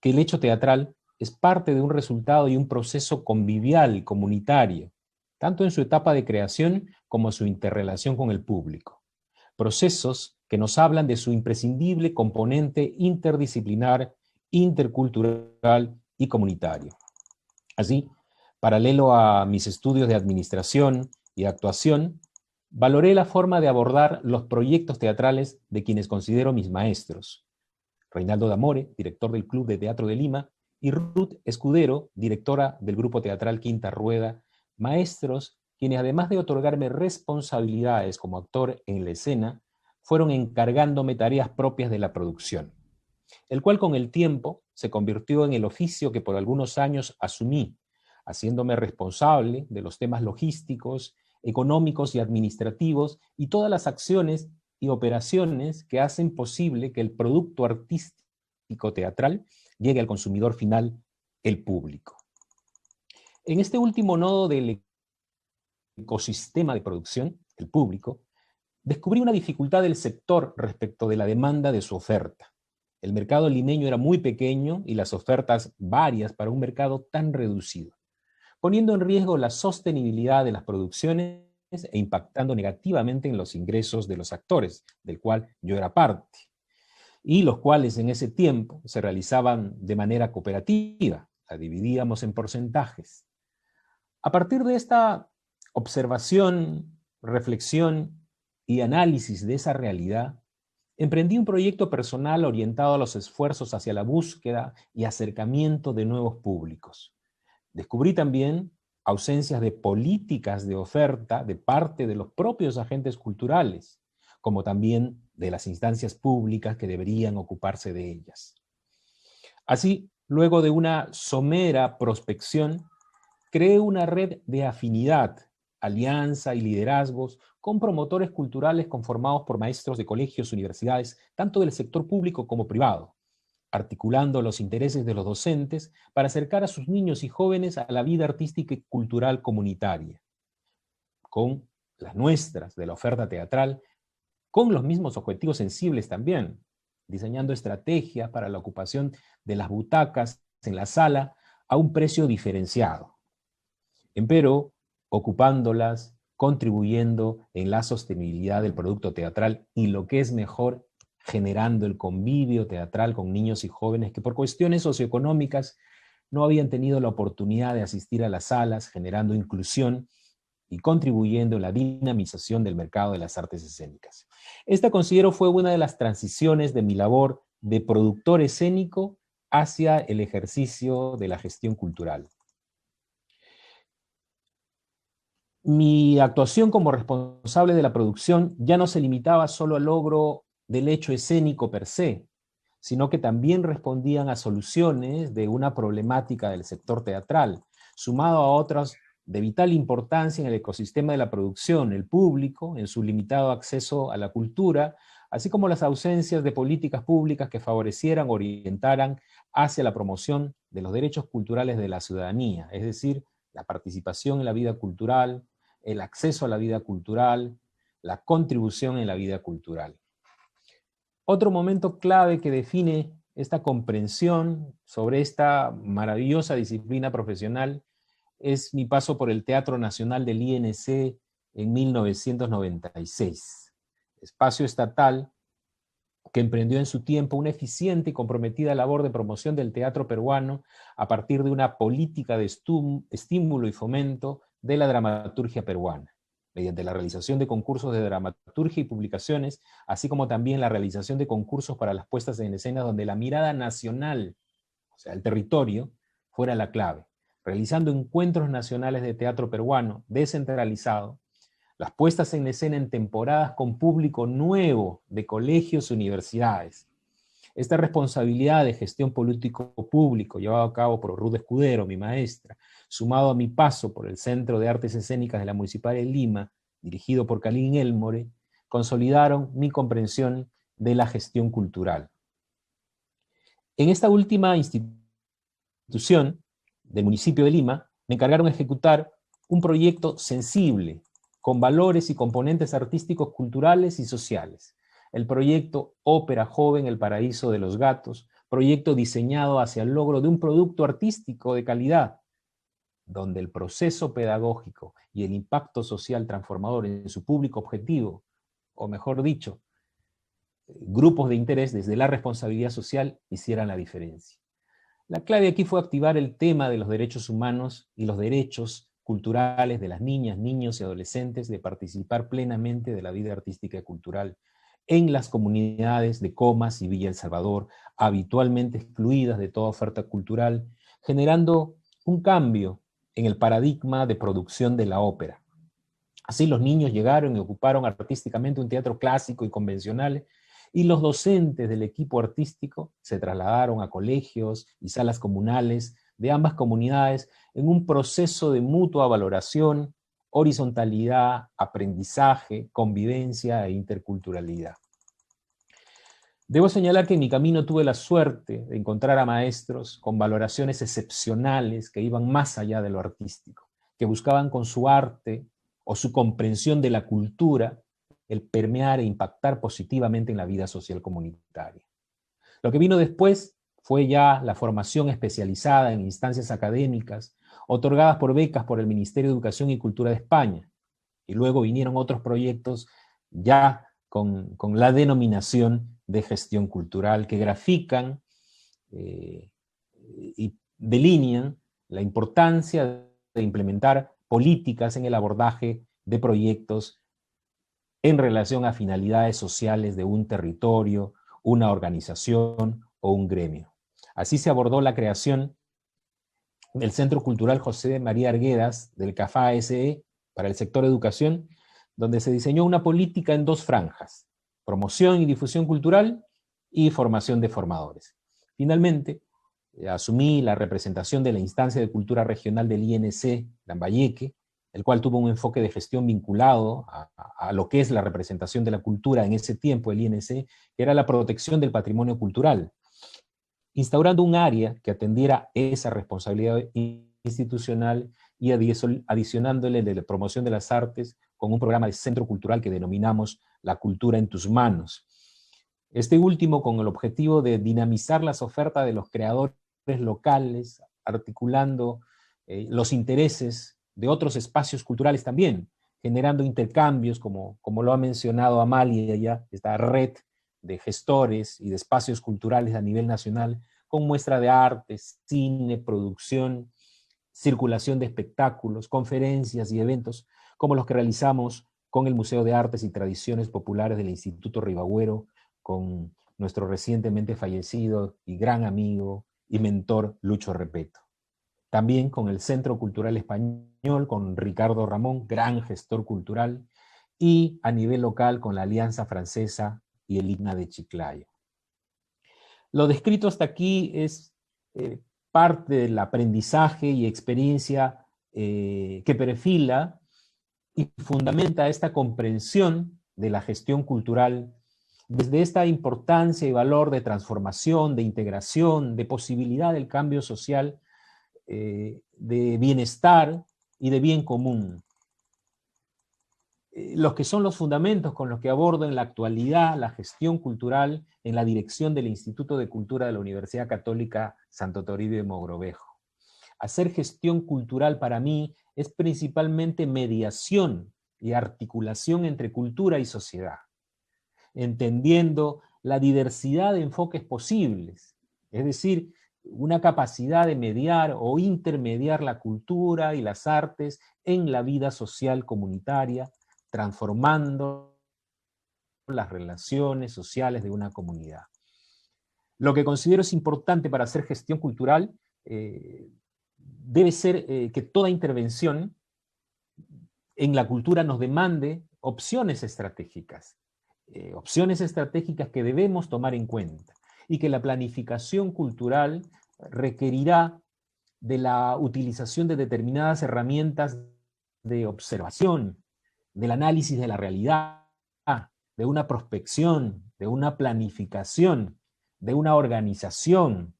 que el hecho teatral es parte de un resultado y un proceso convivial y comunitario, tanto en su etapa de creación como en su interrelación con el público. Procesos que nos hablan de su imprescindible componente interdisciplinar, intercultural y comunitario. Así, paralelo a mis estudios de administración y actuación, valoré la forma de abordar los proyectos teatrales de quienes considero mis maestros. Reinaldo D'Amore, director del Club de Teatro de Lima, y Ruth Escudero, directora del Grupo Teatral Quinta Rueda, maestros quienes, además de otorgarme responsabilidades como actor en la escena, fueron encargándome tareas propias de la producción, el cual con el tiempo se convirtió en el oficio que por algunos años asumí, haciéndome responsable de los temas logísticos, económicos y administrativos y todas las acciones y operaciones que hacen posible que el producto artístico teatral llegue al consumidor final, el público. En este último nodo del ecosistema de producción, el público, descubrí una dificultad del sector respecto de la demanda de su oferta. El mercado limeño era muy pequeño y las ofertas varias para un mercado tan reducido, poniendo en riesgo la sostenibilidad de las producciones e impactando negativamente en los ingresos de los actores, del cual yo era parte, y los cuales en ese tiempo se realizaban de manera cooperativa, la dividíamos en porcentajes. A partir de esta observación, reflexión y análisis de esa realidad, emprendí un proyecto personal orientado a los esfuerzos hacia la búsqueda y acercamiento de nuevos públicos. Descubrí también ausencias de políticas de oferta de parte de los propios agentes culturales, como también de las instancias públicas que deberían ocuparse de ellas. Así, luego de una somera prospección, creé una red de afinidad, alianza y liderazgos con promotores culturales conformados por maestros de colegios, universidades, tanto del sector público como privado, articulando los intereses de los docentes para acercar a sus niños y jóvenes a la vida artística y cultural comunitaria, con las nuestras de la oferta teatral, con los mismos objetivos sensibles también, diseñando estrategias para la ocupación de las butacas en la sala a un precio diferenciado. Empero, ocupándolas, contribuyendo en la sostenibilidad del producto teatral y, lo que es mejor, generando el convivio teatral con niños y jóvenes que por cuestiones socioeconómicas no habían tenido la oportunidad de asistir a las salas, generando inclusión y contribuyendo en la dinamización del mercado de las artes escénicas. Esta, considero, fue una de las transiciones de mi labor de productor escénico hacia el ejercicio de la gestión cultural. Mi actuación como responsable de la producción ya no se limitaba solo al logro del hecho escénico per se, sino que también respondían a soluciones de una problemática del sector teatral, sumado a otras de vital importancia en el ecosistema de la producción, el público, en su limitado acceso a la cultura, así como las ausencias de políticas públicas que favorecieran o orientaran hacia la promoción de los derechos culturales de la ciudadanía, es decir, la participación en la vida cultural, el acceso a la vida cultural, la contribución en la vida cultural. Otro momento clave que define esta comprensión sobre esta maravillosa disciplina profesional es mi paso por el Teatro Nacional del INC en 1996, espacio estatal que emprendió en su tiempo una eficiente y comprometida labor de promoción del teatro peruano a partir de una política de estímulo y fomento de la dramaturgia peruana, mediante la realización de concursos de dramaturgia y publicaciones, así como también la realización de concursos para las puestas en escena donde la mirada nacional, o sea, el territorio, fuera la clave, realizando encuentros nacionales de teatro peruano descentralizado, las puestas en escena en temporadas con público nuevo de colegios y universidades. Esta responsabilidad de gestión político-público llevado a cabo por Ruth Escudero, mi maestra, sumado a mi paso por el Centro de Artes Escénicas de la Municipalidad de Lima, dirigido por Kalin Elmore, consolidaron mi comprensión de la gestión cultural. En esta última institución del municipio de Lima, me encargaron de ejecutar un proyecto sensible, con valores y componentes artísticos, culturales y sociales. El proyecto Ópera Joven El Paraíso de los Gatos, proyecto diseñado hacia el logro de un producto artístico de calidad, donde el proceso pedagógico y el impacto social transformador en su público objetivo, o mejor dicho, grupos de interés desde la responsabilidad social, hicieran la diferencia. La clave aquí fue activar el tema de los derechos humanos y los derechos culturales de las niñas, niños y adolescentes de participar plenamente de la vida artística y cultural en las comunidades de Comas y Villa El Salvador, habitualmente excluidas de toda oferta cultural, generando un cambio en el paradigma de producción de la ópera. Así los niños llegaron y ocuparon artísticamente un teatro clásico y convencional, y los docentes del equipo artístico se trasladaron a colegios y salas comunales de ambas comunidades en un proceso de mutua valoración, horizontalidad, aprendizaje, convivencia e interculturalidad. Debo señalar que en mi camino tuve la suerte de encontrar a maestros con valoraciones excepcionales que iban más allá de lo artístico, que buscaban con su arte o su comprensión de la cultura el permear e impactar positivamente en la vida social comunitaria. Lo que vino después fue ya la formación especializada en instancias académicas, otorgadas por becas por el Ministerio de Educación y Cultura de España. Y luego vinieron otros proyectos ya con la denominación de gestión cultural, que grafican y delinean la importancia de implementar políticas en el abordaje de proyectos en relación a finalidades sociales de un territorio, una organización o un gremio. Así se abordó la creación del Centro Cultural José María Arguedas, del CAFA SE, para el sector educación, donde se diseñó una política en dos franjas: promoción y difusión cultural y formación de formadores. Finalmente, asumí la representación de la instancia de cultura regional del INC Lambayeque, el cual tuvo un enfoque de gestión vinculado a lo que es la representación de la cultura en ese tiempo, el INC, que era la protección del patrimonio cultural, instaurando un área que atendiera esa responsabilidad institucional y adicionándole de la promoción de las artes con un programa de centro cultural que denominamos La Cultura en Tus Manos. Este último con el objetivo de dinamizar las ofertas de los creadores locales, articulando los intereses de otros espacios culturales también, generando intercambios, como lo ha mencionado Amalia ya, esta red de gestores y de espacios culturales a nivel nacional, con muestra de arte, cine, producción, circulación de espectáculos, conferencias y eventos, como los que realizamos con el Museo de Artes y Tradiciones Populares del Instituto Ribagüero, con nuestro recientemente fallecido y gran amigo y mentor Lucho Repeto. También con el Centro Cultural Español, con Ricardo Ramón, gran gestor cultural, y a nivel local con la Alianza Francesa y el IGNA de Chiclayo. Lo descrito hasta aquí es parte del aprendizaje y experiencia que perfila y fundamenta esta comprensión de la gestión cultural desde esta importancia y valor de transformación, de integración, de posibilidad del cambio social, de bienestar y de bien común. Los que son los fundamentos con los que abordo en la actualidad la gestión cultural en la dirección del Instituto de Cultura de la Universidad Católica Santo Toribio de Mogrovejo. Hacer gestión cultural para mí es principalmente mediación y articulación entre cultura y sociedad, entendiendo la diversidad de enfoques posibles, es decir, una capacidad de mediar o intermediar la cultura y las artes en la vida social comunitaria, transformando las relaciones sociales de una comunidad. Lo que considero es importante para hacer gestión cultural debe ser que toda intervención en la cultura nos demande opciones estratégicas que debemos tomar en cuenta, y que la planificación cultural requerirá de la utilización de determinadas herramientas de observación, del análisis de la realidad, de una prospección, de una planificación, de una organización,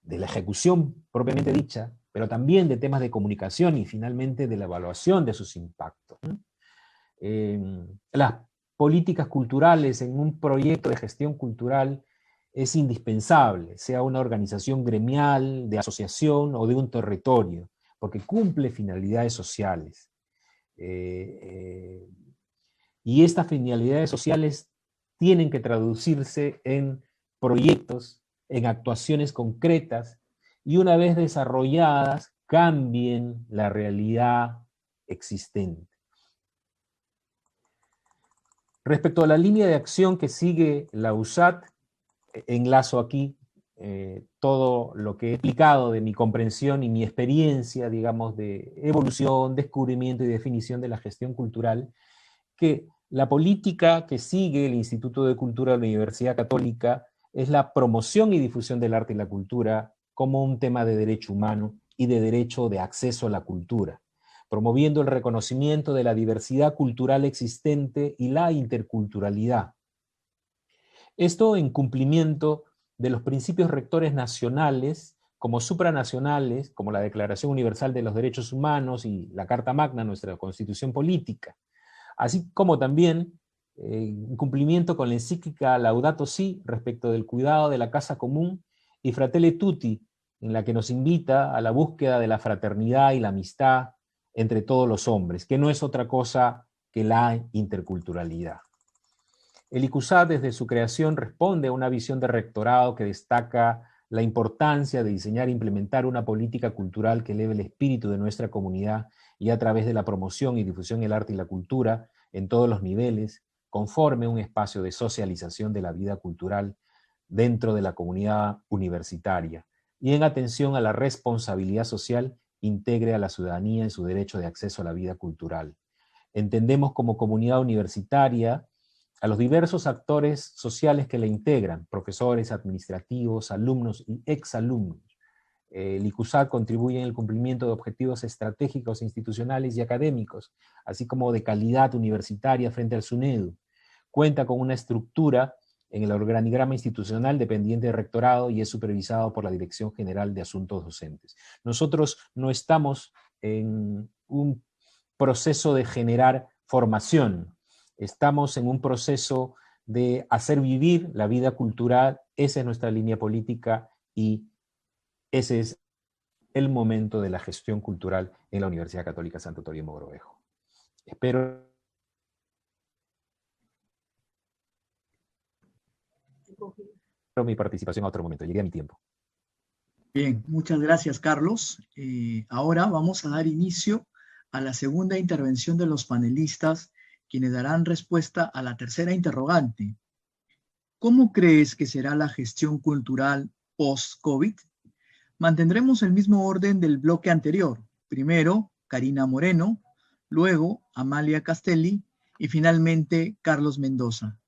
de la ejecución propiamente dicha, pero también de temas de comunicación y finalmente de la evaluación de sus impactos. Las políticas culturales en un proyecto de gestión cultural es indispensable, sea una organización gremial, de asociación o de un territorio, porque cumple finalidades sociales. Y estas finalidades sociales tienen que traducirse en proyectos, en actuaciones concretas, y una vez desarrolladas, cambien la realidad existente. Respecto a la línea de acción que sigue la USAT, enlazo aquí todo lo que he explicado de mi comprensión y mi experiencia, digamos, de evolución, descubrimiento y definición de la gestión cultural, que la política que sigue el Instituto de Cultura de la Universidad Católica es la promoción y difusión del arte y la cultura como un tema de derecho humano y de derecho de acceso a la cultura, promoviendo el reconocimiento de la diversidad cultural existente y la interculturalidad. Esto en cumplimiento de los principios rectores nacionales como supranacionales, como la Declaración Universal de los Derechos Humanos y la Carta Magna, nuestra Constitución Política, así como también en cumplimiento con la encíclica Laudato Si respecto del cuidado de la casa común y Fratelli Tutti, en la que nos invita a la búsqueda de la fraternidad y la amistad entre todos los hombres, que no es otra cosa que la interculturalidad. El ICUSAT desde su creación responde a una visión de rectorado que destaca la importancia de diseñar e implementar una política cultural que eleve el espíritu de nuestra comunidad y a través de la promoción y difusión del arte y la cultura en todos los niveles, conforme un espacio de socialización de la vida cultural dentro de la comunidad universitaria y en atención a la responsabilidad social, integre a la ciudadanía en su derecho de acceso a la vida cultural. Entendemos como comunidad universitaria a los diversos actores sociales que la integran, profesores, administrativos, alumnos y exalumnos. El ICUSAC contribuye en el cumplimiento de objetivos estratégicos, institucionales y académicos, así como de calidad universitaria frente al SUNEDU. Cuenta con una estructura en el organigrama institucional dependiente del rectorado y es supervisado por la Dirección General de Asuntos Docentes. Nosotros no estamos en un proceso de generar formación, estamos en un proceso de hacer vivir la vida cultural. Esa es nuestra línea política y ese es el momento de la gestión cultural en la Universidad Católica Santo Toribio Mogrovejo. Espero mi participación a otro momento. Llegué a mi tiempo. Bien, muchas gracias, Carlos. Ahora vamos a dar inicio a la segunda intervención de los panelistas, quienes darán respuesta a la tercera interrogante. ¿Cómo crees que será la gestión cultural post-COVID? Mantendremos el mismo orden del bloque anterior. Primero, Karina Moreno, luego Amalia Castelli y finalmente Carlos Mendoza.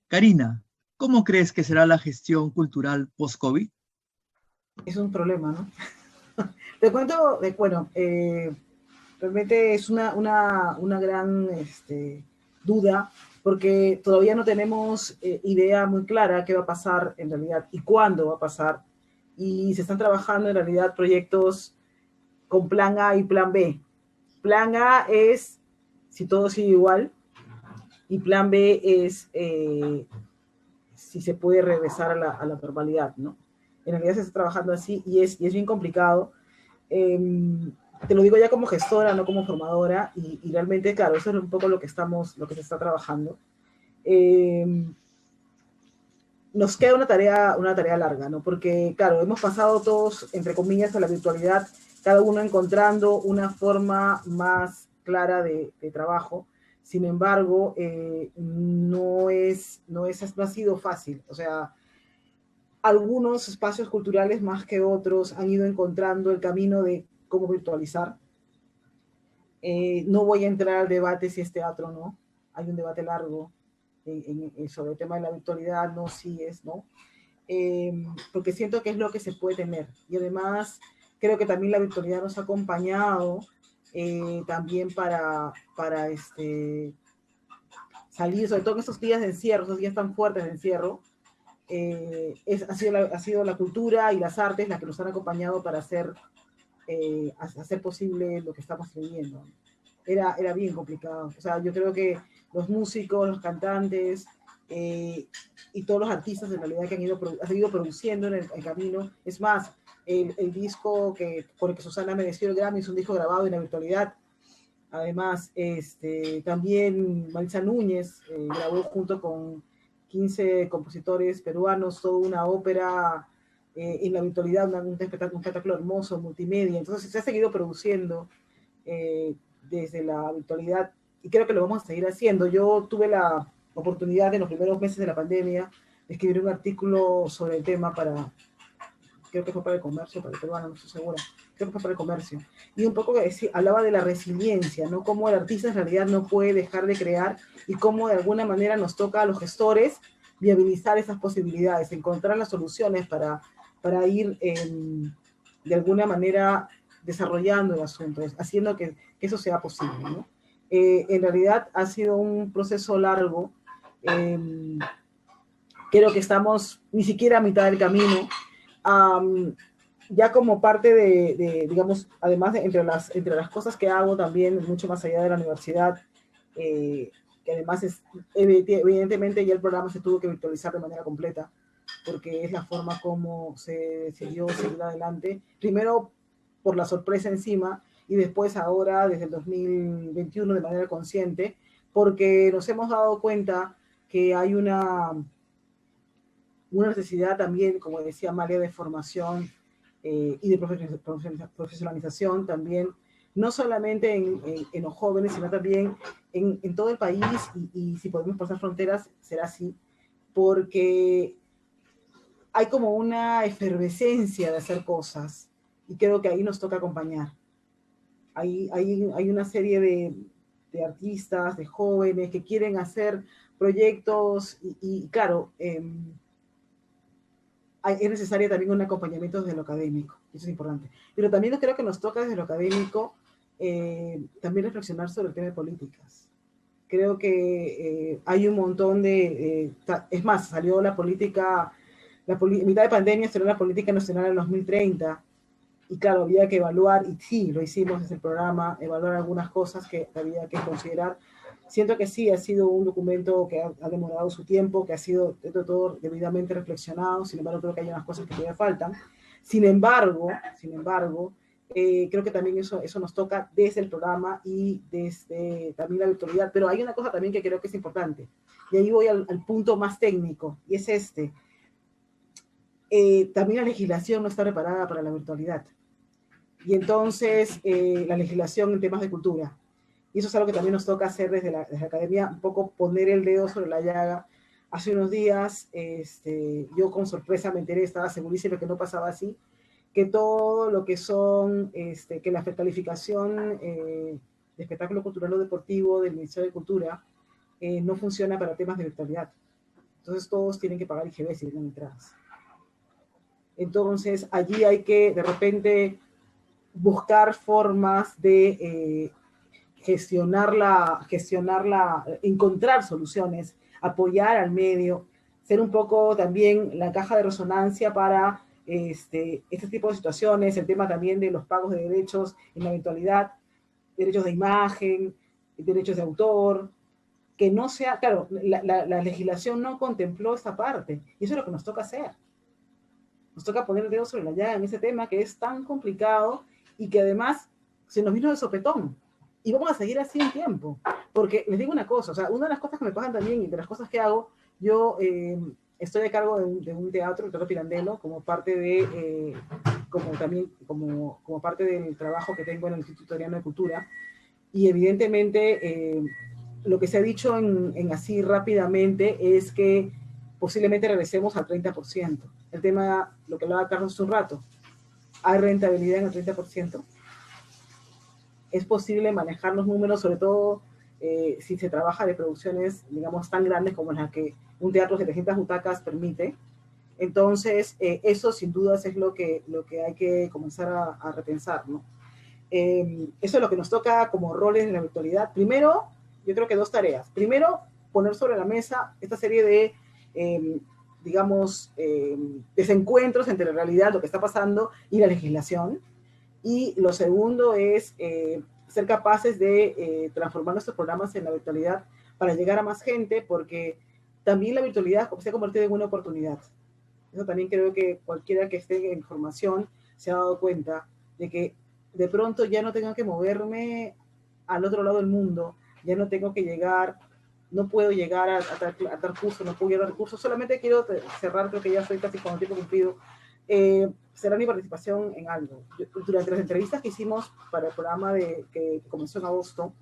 Karina, ¿cómo crees que será la gestión cultural post-COVID? Es un problema, ¿no? Te cuento, bueno, realmente es una gran duda, porque todavía no tenemos idea muy clara qué va a pasar en realidad y cuándo va a pasar. Y se están trabajando en realidad proyectos con plan A y plan B. Plan A es si todo sigue igual y plan B es si se puede regresar a la normalidad, ¿no? En realidad se está trabajando así y es bien complicado. Te lo digo ya como gestora, no como formadora, y realmente, claro, eso es un poco lo que se está trabajando. Nos queda una tarea larga, ¿no? Porque, claro, hemos pasado todos, entre comillas, a la virtualidad, cada uno encontrando una forma más clara de trabajo. Sin embargo, no ha sido fácil. O sea, algunos espacios culturales más que otros han ido encontrando el camino de cómo virtualizar. No voy a entrar al debate si es teatro o no. Hay un debate largo sobre el tema de la virtualidad, no, sí es, ¿no? Porque siento que es lo que se puede tener. Y además, creo que también la virtualidad nos ha acompañado también para salir, sobre todo en estos días de encierro, esos días tan fuertes de encierro. Ha sido la cultura y las artes las que nos han acompañado para hacer posible lo que estamos viviendo. Era bien complicado. O sea, yo creo que los músicos, los cantantes y todos los artistas en realidad que han ido produciendo en el camino. Es más, el disco por el que Susana mereció el Grammy es un disco grabado en la virtualidad. Además, también Maritza Núñez grabó junto con 15 compositores peruanos toda una ópera en la virtualidad, un espectáculo hermoso, multimedia. Entonces se ha seguido produciendo desde la virtualidad y creo que lo vamos a seguir haciendo. Yo tuve la oportunidad en los primeros meses de la pandemia de escribir un artículo sobre el tema creo que fue para el Comercio, para el peruano, no estoy segura, creo que fue para el Comercio, y un poco hablaba de la resiliencia, ¿no? Cómo el artista en realidad no puede dejar de crear y cómo de alguna manera nos toca a los gestores viabilizar esas posibilidades, encontrar las soluciones para ir de alguna manera desarrollando el asunto, haciendo que eso sea posible, ¿no? En realidad ha sido un proceso largo, creo que estamos ni siquiera a mitad del camino. Ya como parte digamos, además entre las cosas que hago también, mucho más allá de la universidad, que además evidentemente ya el programa se tuvo que virtualizar de manera completa, porque es la forma como se decidió seguir adelante, primero por la sorpresa encima, y después ahora desde el 2021 de manera consciente, porque nos hemos dado cuenta que hay una necesidad también, como decía María, de formación y de profesionalización también no solamente en los jóvenes, sino también en todo el país, y si podemos pasar fronteras, será así, porque hay como una efervescencia de hacer cosas, y creo que ahí nos toca acompañar. Hay una serie de artistas, de jóvenes que quieren hacer proyectos, y claro, es necesario también un acompañamiento desde lo académico, eso es importante. Pero también creo que nos toca desde lo académico también reflexionar sobre el tema de políticas. Creo que hay un montón es más, salió la política, en mitad de pandemia salió la política nacional en 2030, y claro, había que evaluar, y sí, lo hicimos desde el programa, evaluar algunas cosas que había que considerar. Siento que sí, ha sido un documento que ha demorado su tiempo, que ha sido todo debidamente reflexionado, sin embargo creo que hay unas cosas que todavía faltan. Sin embargo, creo que también eso nos toca desde el programa y desde también la virtualidad, pero hay una cosa también que creo que es importante, y ahí voy al punto más técnico, y es este. También la legislación no está preparada para la virtualidad. Y entonces la legislación en temas de cultura. Y eso es algo que también nos toca hacer desde la academia, un poco poner el dedo sobre la llaga. Hace unos días, yo con sorpresa me enteré, estaba segurísima que no pasaba así, que todo lo que son, que la calificación de espectáculo cultural o deportivo del Ministerio de Cultura no funciona para temas de virtualidad. Entonces todos tienen que pagar IGB si tienen entradas. Entonces allí hay que de repente buscar formas de gestionarla, encontrar soluciones, apoyar al medio, ser un poco también la caja de resonancia para este tipo de situaciones, el tema también de los pagos de derechos en la eventualidad, derechos de imagen, derechos de autor, que no sea, claro, la legislación no contempló esta parte, y eso es lo que nos toca hacer. Nos toca poner el dedo sobre la llaga en ese tema que es tan complicado y que además se nos vino de sopetón. Y vamos a seguir así un tiempo. Porque les digo una cosa, o sea, una de las cosas que me pasan también y de las cosas que hago, yo estoy a cargo de un teatro, el Teatro Pirandello, como parte de, como parte del trabajo que tengo en el Instituto Italiano de Cultura. Y evidentemente lo que se ha dicho en así rápidamente es que posiblemente regresemos al 30%. El tema, lo que hablaba Carlos hace un rato, ¿hay rentabilidad en el 30%? Es posible manejar los números, sobre todo si se trabaja de producciones, digamos, tan grandes como la que un teatro de 300 butacas permite. Entonces, eso sin dudas es lo que hay que comenzar a repensar, ¿no? Eso es lo que nos toca como roles en la virtualidad. Primero, yo creo que dos tareas. Primero, poner sobre la mesa esta serie de digamos, desencuentros entre la realidad, lo que está pasando, y la legislación. Y lo segundo es ser capaces de transformar nuestros programas en la virtualidad para llegar a más gente, porque también la virtualidad se ha convertido en una oportunidad. Eso también creo que cualquiera que esté en formación se ha dado cuenta de que de pronto ya no tengo que moverme al otro lado del mundo, ya no tengo que llegar, no puedo llegar a tal curso, no puedo llegar al curso, solamente quiero cerrar, creo que ya estoy casi con el tiempo cumplido, cerrar mi participación en algo. Durante las entrevistas que hicimos para el programa que comenzó en agosto,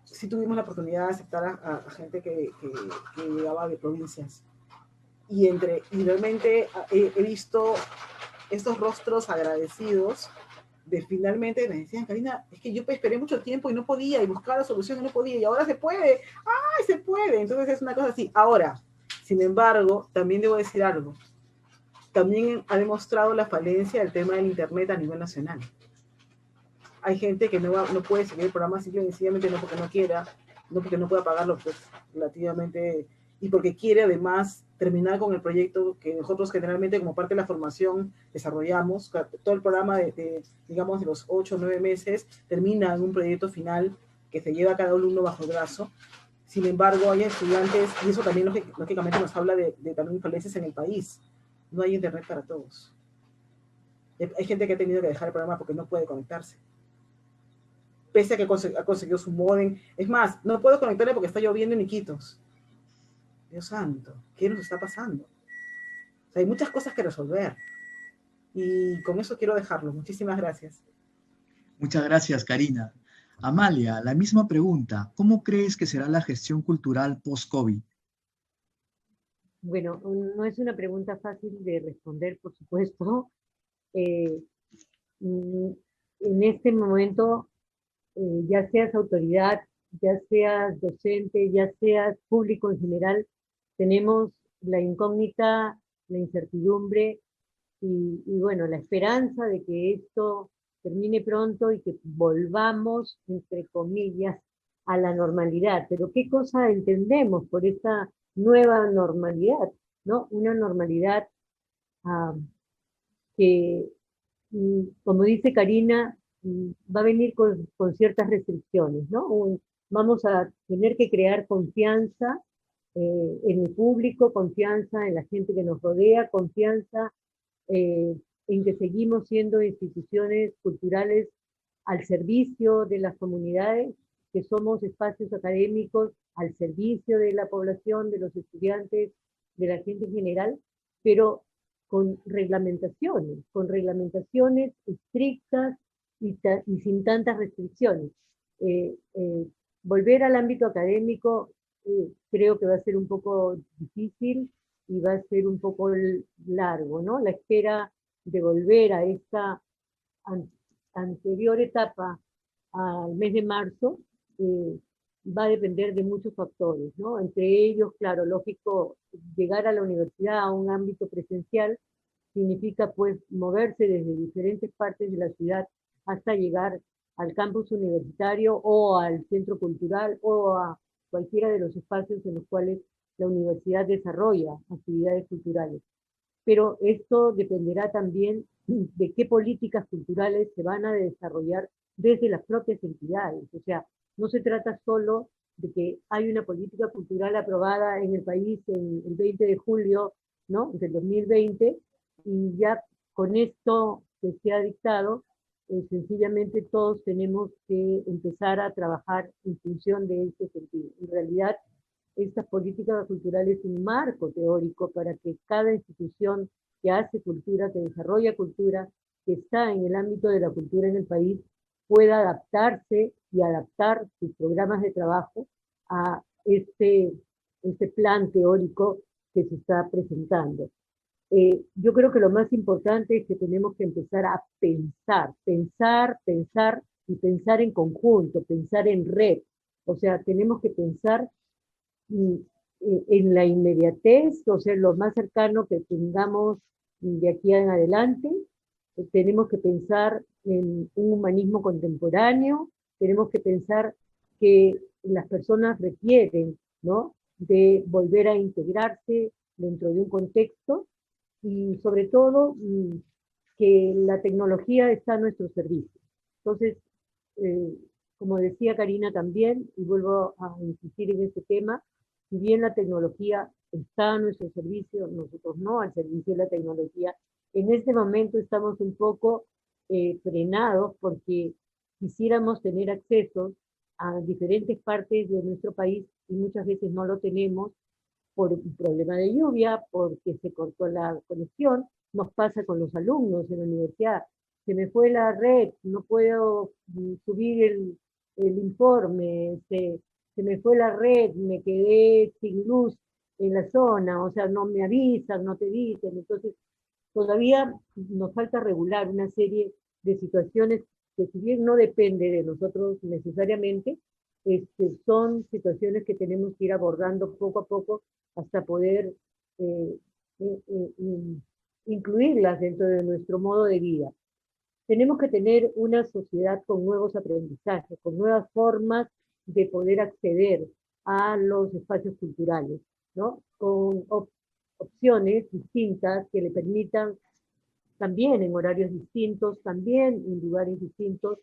sí tuvimos la oportunidad de aceptar a gente que llegaba de provincias. Y realmente he visto estos rostros agradecidos de finalmente me decían, Karina, es que yo esperé mucho tiempo y no podía, y buscaba la solución y no podía, y ahora se puede, ¡ay, se puede! Entonces es una cosa así. Ahora, sin embargo, también debo decir algo. También ha demostrado la falencia del tema del Internet a nivel nacional. Hay gente que no puede seguir el programa simplemente y sencillamente no porque no quiera, no porque no pueda pagarlo pues, relativamente, y porque quiere además terminar con el proyecto que nosotros generalmente como parte de la formación desarrollamos. Todo el programa digamos, de los 8 o 9 meses termina en un proyecto final que se lleva a cada alumno bajo el brazo. Sin embargo, hay estudiantes, y eso también lógicamente nos habla de también falencias en el país. No hay internet para todos. Hay gente que ha tenido que dejar el programa porque no puede conectarse. Pese a que ha conseguido su modem. Es más, no puedo conectarle porque está lloviendo en Iquitos. Dios santo, ¿qué nos está pasando? O sea, hay muchas cosas que resolver. Y con eso quiero dejarlo. Muchísimas gracias. Muchas gracias, Karina. Amalia, la misma pregunta. ¿Cómo crees que será la gestión cultural post-COVID? Bueno, no es una pregunta fácil de responder, por supuesto. Eh, mm, en este momento, ya seas autoridad, ya seas docente, ya seas público en general, tenemos la incógnita, la incertidumbre y bueno, la esperanza de que esto termine pronto y que volvamos, entre comillas, a la normalidad. Pero ¿qué cosa entendemos por esta nueva normalidad? ¿No? Una normalidad ah, que, como dice Karina, va a venir con ciertas restricciones, ¿no? Vamos a tener que crear confianza en el público, confianza en la gente que nos rodea, confianza eh, en que seguimos siendo instituciones culturales al servicio de las comunidades, que somos espacios académicos al servicio de la población, de los estudiantes, de la gente en general, pero con reglamentaciones estrictas y sin tantas restricciones. Eh, eh, Volver al ámbito académico creo que va a ser un poco difícil y va a ser un poco largo, ¿no? La espera de volver a esta an anterior etapa al mes de marzo eh, va a depender de muchos factores, ¿no? Entre ellos, claro, lógico, llegar a la universidad, a un ámbito presencial, significa pues moverse desde diferentes partes de la ciudad hasta llegar al campus universitario o al centro cultural o a cualquiera de los espacios en los cuales la universidad desarrolla actividades culturales. Pero esto dependerá también de qué políticas culturales se van a desarrollar desde las propias entidades. O sea, no se trata solo de que hay una política cultural aprobada en el país en el 20 de julio, ¿no?, del 2020, y ya con esto que se ha dictado, sencillamente todos tenemos que empezar a trabajar en función de este sentido. En realidad, esta política cultural es un marco teórico para que cada institución que hace cultura, que desarrolla cultura, que está en el ámbito de la cultura en el país, pueda adaptarse y adaptar sus programas de trabajo a este plan teórico que se está presentando. Yo creo que lo más importante es que tenemos que empezar a pensar y pensar en conjunto, pensar en red. O sea, tenemos que pensar en la inmediatez, o sea, lo más cercano que tengamos de aquí en adelante. Tenemos que pensar en un humanismo contemporáneo, tenemos que pensar que las personas requieren, ¿no?, de volver a integrarse dentro de un contexto y sobre todo que la tecnología está a nuestro servicio. Entonces, eh, como decía Karina también, y vuelvo a insistir en este tema, si bien la tecnología está a nuestro servicio, nosotros no al servicio de la tecnología, en este momento estamos un poco frenados porque quisiéramos tener acceso a diferentes partes de nuestro país y muchas veces no lo tenemos por un problema de lluvia, porque se cortó la conexión. Nos pasa con los alumnos en la universidad. Se me fue la red, no puedo subir el informe, se me fue la red, me quedé sin luz en la zona, o sea, no me avisan, no te dicen. Entonces, todavía nos falta regular una serie de situaciones que si bien no depende de nosotros necesariamente, son situaciones que tenemos que ir abordando poco a poco hasta poder eh, eh, eh, incluirlas dentro de nuestro modo de vida. Tenemos que tener una sociedad con nuevos aprendizajes, con nuevas formas de poder acceder a los espacios culturales, ¿no? Con opciones distintas que le permitan también en horarios distintos, también en lugares distintos,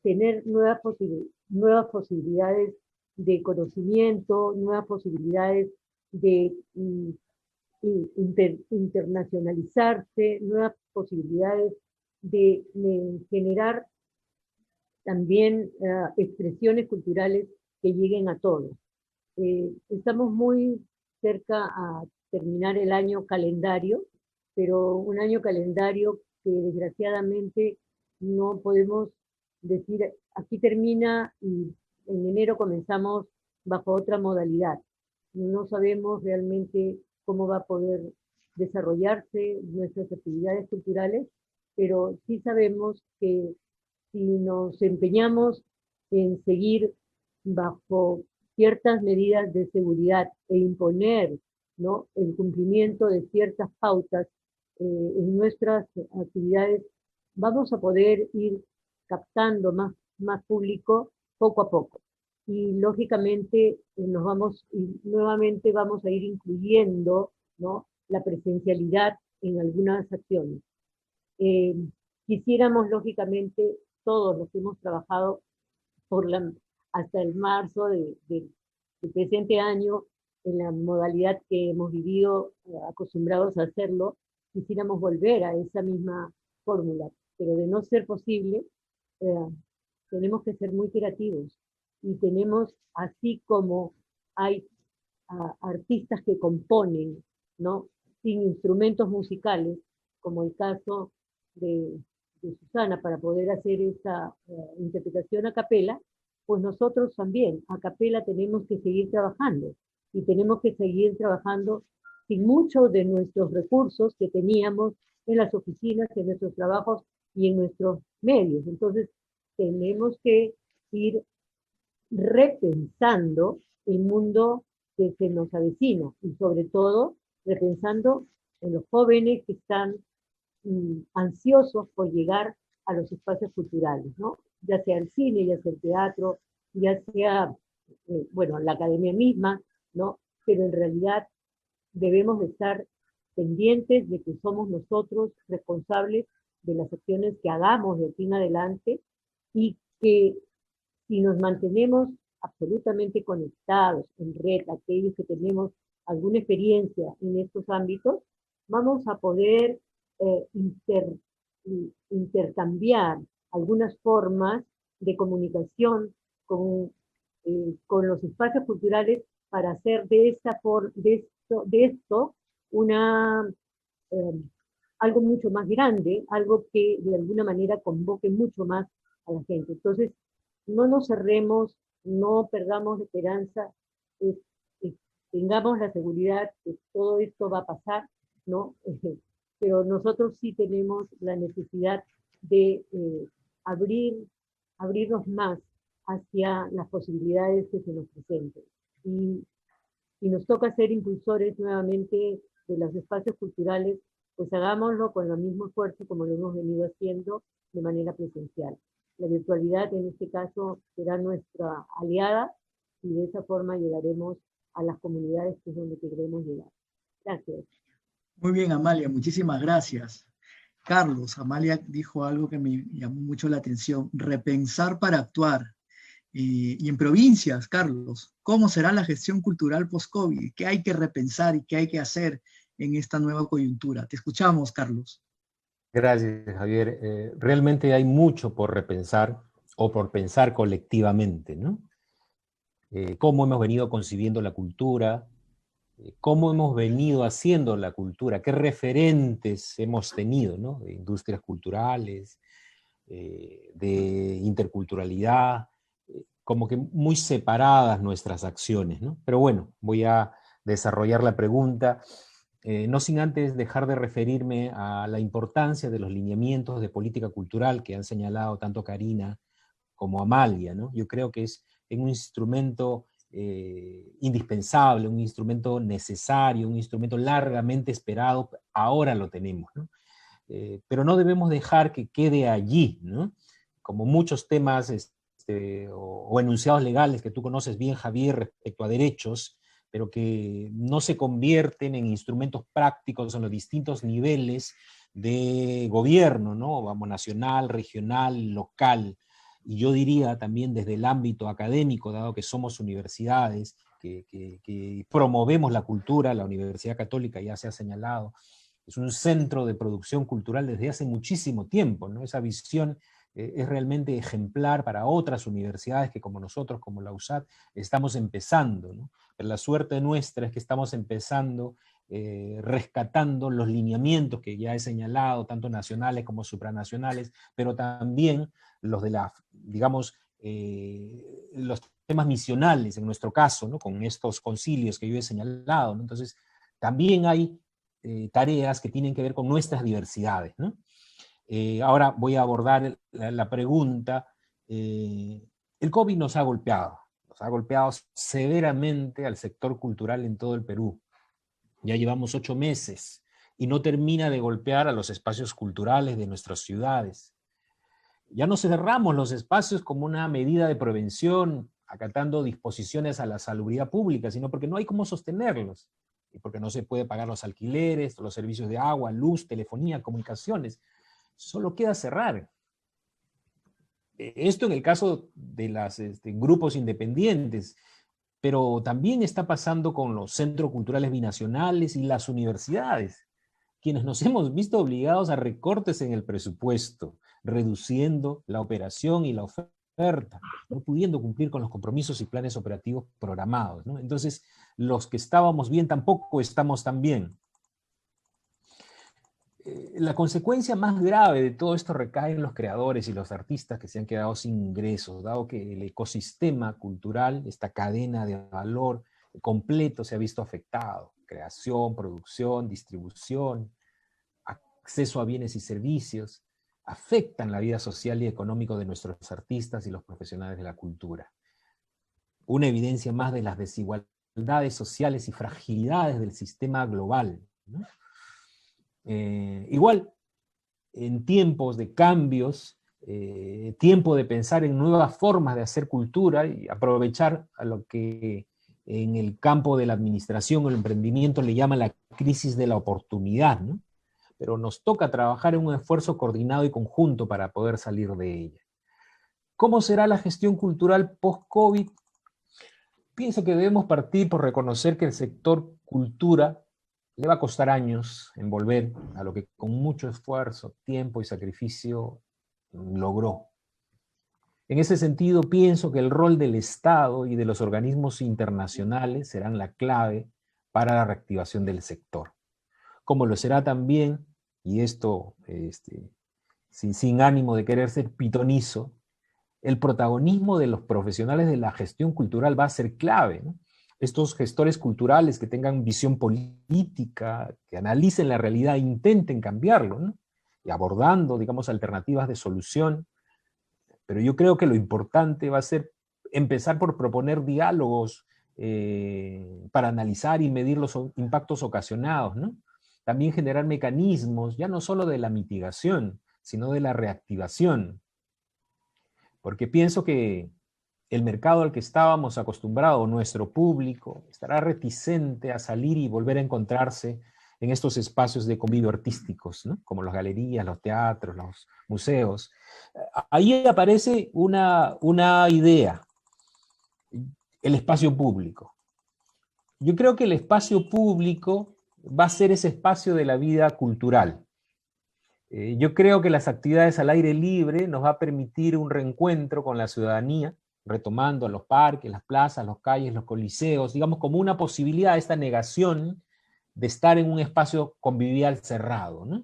tener nuevas posibilidades de conocimiento, nuevas posibilidades de internacionalizarse, nuevas posibilidades de generar también expresiones culturales que lleguen a todos. Estamos muy cerca a terminar el año calendario, pero un año calendario que desgraciadamente no podemos decir, aquí termina y en enero comenzamos bajo otra modalidad. No sabemos realmente cómo va a poder desarrollarse nuestras actividades culturales, pero sí sabemos que si nos empeñamos en seguir bajo ciertas medidas de seguridad e imponer, ¿no?, el cumplimiento de ciertas pautas en nuestras actividades, vamos a poder ir captando más público poco a poco. Y lógicamente nuevamente vamos a ir incluyendo, ¿no?, la presencialidad en algunas acciones. Quisiéramos, lógicamente, todos los que hemos trabajado hasta el marzo del presente año, en la modalidad que hemos vivido, acostumbrados a hacerlo, quisiéramos volver a esa misma fórmula, pero de no ser posible, tenemos que ser muy creativos, y tenemos, así como hay artistas que componen, ¿no?, sin instrumentos musicales, como el caso de Susana, para poder hacer esa interpretación a capela, pues nosotros también a capela tenemos que seguir trabajando, y tenemos que seguir trabajando sin muchos de nuestros recursos que teníamos en las oficinas, en nuestros trabajos y en nuestros medios. Entonces tenemos que ir repensando el mundo que se nos avecina, y sobre todo repensando en los jóvenes que están ansiosos por llegar a los espacios culturales, ¿no? Ya sea el cine, ya sea el teatro, ya sea, bueno, la academia misma, ¿no? Pero en realidad debemos de estar pendientes de que somos nosotros responsables de las acciones que hagamos de aquí en adelante, y que si nos mantenemos absolutamente conectados en red, aquellos que tenemos alguna experiencia en estos ámbitos, vamos a poder intercambiar algunas formas de comunicación con los espacios culturales, para hacer de esto algo mucho más grande, algo que de alguna manera convoque mucho más a la gente. Entonces, no nos cerremos, no perdamos la esperanza, tengamos la seguridad que todo esto va a pasar, ¿no? Pero nosotros sí tenemos la necesidad de abrirnos más hacia las posibilidades que se nos presenten. Y nos toca ser impulsores nuevamente de los espacios culturales, pues hagámoslo con el mismo esfuerzo como lo hemos venido haciendo de manera presencial. La virtualidad en este caso será nuestra aliada, y de esa forma llegaremos a las comunidades que es donde queremos llegar. Gracias. Muy bien, Amalia, muchísimas gracias. Carlos, Amalia dijo algo que me llamó mucho la atención: repensar para actuar. Y en provincias, Carlos, ¿cómo será la gestión cultural post-COVID? ¿Qué hay que repensar y qué hay que hacer en esta nueva coyuntura? Te escuchamos, Carlos. Gracias, Javier. Realmente hay mucho por repensar o por pensar colectivamente, ¿no? Cómo hemos venido concibiendo la cultura, cómo hemos venido haciendo la cultura, qué referentes hemos tenido, ¿no?, de industrias culturales, de interculturalidad, como que muy separadas nuestras acciones, ¿no? Pero bueno, voy a desarrollar la pregunta, no sin antes dejar de referirme a la importancia de los lineamientos de política cultural que han señalado tanto Karina como Amalia, ¿no? Yo creo que es un instrumento indispensable, un instrumento necesario, un instrumento largamente esperado. Ahora lo tenemos, ¿no? Pero no debemos dejar que quede allí, ¿no? Como muchos temas o enunciados legales que tú conoces bien, Javier, respecto a derechos, pero que no se convierten en instrumentos prácticos en los distintos niveles de gobierno, ¿no? Vamos, nacional, regional, local. Y yo diría también desde el ámbito académico, dado que somos universidades que promovemos la cultura, la Universidad Católica ya se ha señalado, es un centro de producción cultural desde hace muchísimo tiempo, ¿no? Esa visión es realmente ejemplar para otras universidades que, como nosotros, como la USAT, estamos empezando, ¿no? Pero la suerte nuestra es que estamos empezando rescatando los lineamientos que ya he señalado, tanto nacionales como supranacionales, pero también los de digamos, los temas misionales, en nuestro caso, ¿no? Con estos concilios que yo he señalado, ¿no? Entonces, también hay tareas que tienen que ver con nuestras diversidades, ¿no? Ahora voy a abordar la pregunta. El COVID nos ha golpeado severamente al sector cultural en todo el Perú. Ya llevamos 8 meses y no termina de golpear a los espacios culturales de nuestras ciudades. Ya no cerramos los espacios como una medida de prevención, acatando disposiciones a la salubridad pública, sino porque no hay cómo sostenerlos, y porque no se puede pagar los alquileres, los servicios de agua, luz, telefonía, comunicaciones. Solo queda cerrar. Esto en el caso de los grupos independientes, pero también está pasando con los centros culturales binacionales y las universidades, quienes nos hemos visto obligados a recortes en el presupuesto, reduciendo la operación y la oferta, no pudiendo cumplir con los compromisos y planes operativos programados, ¿no? Entonces, los que estábamos bien tampoco estamos tan bien. La consecuencia más grave de todo esto recae en los creadores y los artistas que se han quedado sin ingresos, dado que el ecosistema cultural, esta cadena de valor completo, se ha visto afectado. Creación, producción, distribución, acceso a bienes y servicios, afectan la vida social y económica de nuestros artistas y los profesionales de la cultura. Una evidencia más de las desigualdades sociales y fragilidades del sistema global, ¿no? Igual, en tiempos de cambios, tiempo de pensar en nuevas formas de hacer cultura y aprovechar a lo que en el campo de la administración o el emprendimiento le llaman la crisis de la oportunidad, ¿no? Pero nos toca trabajar en un esfuerzo coordinado y conjunto para poder salir de ella. ¿Cómo será la gestión cultural post-COVID? Pienso que debemos partir por reconocer que el sector cultura le va a costar años en volver a lo que con mucho esfuerzo, tiempo y sacrificio logró. En ese sentido, pienso que el rol del Estado y de los organismos internacionales serán la clave para la reactivación del sector. Como lo será también, y esto sin ánimo de querer ser pitonizo, el protagonismo de los profesionales de la gestión cultural va a ser clave, ¿no? Estos gestores culturales que tengan visión política, que analicen la realidad e intenten cambiarlo, ¿no? Y abordando, digamos, alternativas de solución. Pero yo creo que lo importante va a ser empezar por proponer diálogos para analizar y medir los impactos ocasionados, ¿no? También generar mecanismos, ya no solo de la mitigación, sino de la reactivación. Porque pienso que el mercado al que estábamos acostumbrados, nuestro público, estará reticente a salir y volver a encontrarse en estos espacios de convivio artísticos, ¿no? Como las galerías, los teatros, los museos. Ahí aparece una idea, el espacio público. Yo creo que el espacio público va a ser ese espacio de la vida cultural. Yo creo que las actividades al aire libre nos va a permitir un reencuentro con la ciudadanía, retomando los parques, las plazas, los calles, los coliseos, digamos como una posibilidad de esta negación de estar en un espacio convivial cerrado, ¿no?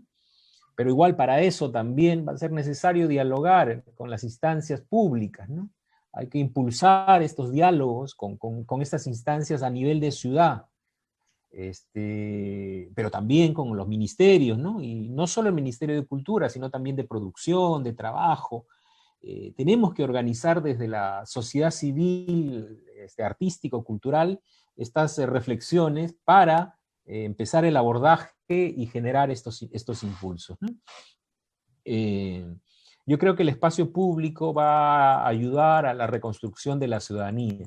Pero igual para eso también va a ser necesario dialogar con las instancias públicas, ¿no? Hay que impulsar estos diálogos con estas instancias a nivel de ciudad, pero también con los ministerios, ¿no? Y no solo el Ministerio de Cultura, sino también de producción, de trabajo. Tenemos que organizar desde la sociedad civil, artístico-cultural, estas reflexiones para empezar el abordaje y generar estos impulsos, ¿no? Yo creo que el espacio público va a ayudar a la reconstrucción de la ciudadanía.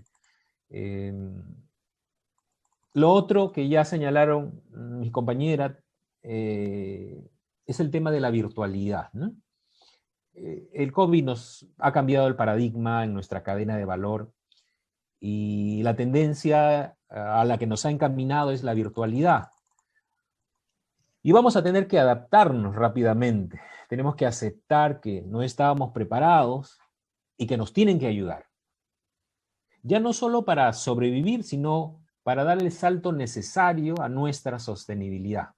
Lo otro que ya señalaron mis compañeras es el tema de la virtualidad, ¿no? El COVID nos ha cambiado el paradigma en nuestra cadena de valor y la tendencia a la que nos ha encaminado es la virtualidad. Y vamos a tener que adaptarnos rápidamente. Tenemos que aceptar que no estábamos preparados y que nos tienen que ayudar. Ya no solo para sobrevivir, sino para dar el salto necesario a nuestra sostenibilidad.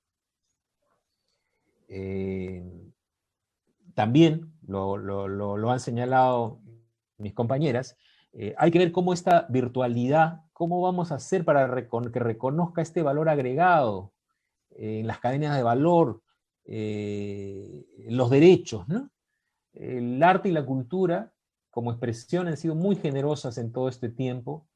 También, lo han señalado mis compañeras, hay que ver cómo esta virtualidad, cómo vamos a hacer para que reconozca este valor agregado en las cadenas de valor, los derechos, ¿no? El arte y la cultura, como expresión, han sido muy generosas en todo este tiempo,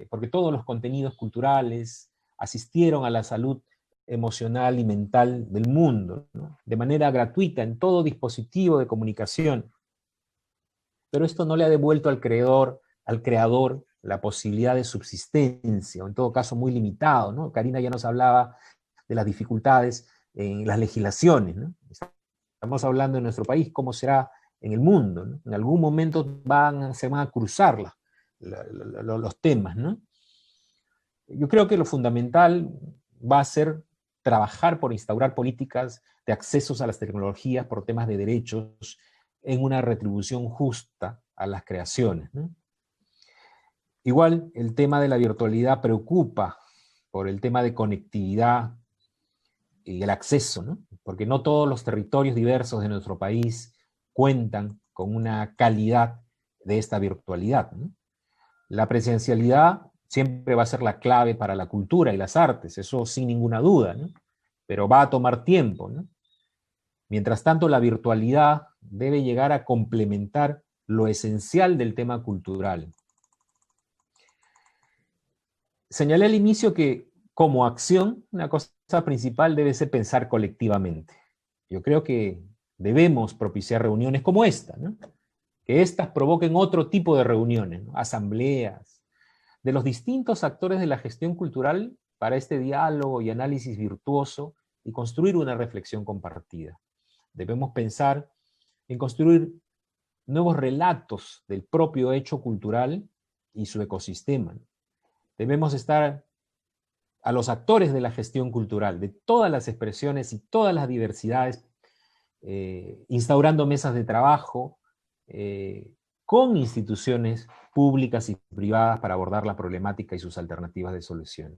porque todos los contenidos culturales asistieron a la salud emocional y mental del mundo, ¿no? De manera gratuita en todo dispositivo de comunicación. Pero esto no le ha devuelto al creador la posibilidad de subsistencia, o en todo caso muy limitado, ¿no? Karina ya nos hablaba de las dificultades en las legislaciones, ¿no? Estamos hablando en nuestro país, ¿cómo será en el mundo, ¿no? En algún momento se van a cruzar los temas, ¿no? Yo creo que lo fundamental va a ser trabajar por instaurar políticas de accesos a las tecnologías por temas de derechos en una retribución justa a las creaciones, ¿no? Igual, el tema de la virtualidad preocupa por el tema de conectividad y el acceso, ¿no? Porque no todos los territorios diversos de nuestro país cuentan con una calidad de esta virtualidad, ¿no? La presencialidad siempre va a ser la clave para la cultura y las artes, eso sin ninguna duda, ¿no? Pero va a tomar tiempo, ¿no? Mientras tanto, la virtualidad debe llegar a complementar lo esencial del tema cultural. Señalé al inicio que, como acción, una cosa principal debe ser pensar colectivamente. Yo creo que debemos propiciar reuniones como esta, ¿no? Que éstas provoquen otro tipo de reuniones, ¿no? Asambleas, de los distintos actores de la gestión cultural para este diálogo y análisis virtuoso y construir una reflexión compartida. Debemos pensar en construir nuevos relatos del propio hecho cultural y su ecosistema. Debemos estar a los actores de la gestión cultural, de todas las expresiones y todas las diversidades, instaurando mesas de trabajo con instituciones públicas y privadas para abordar la problemática y sus alternativas de solución.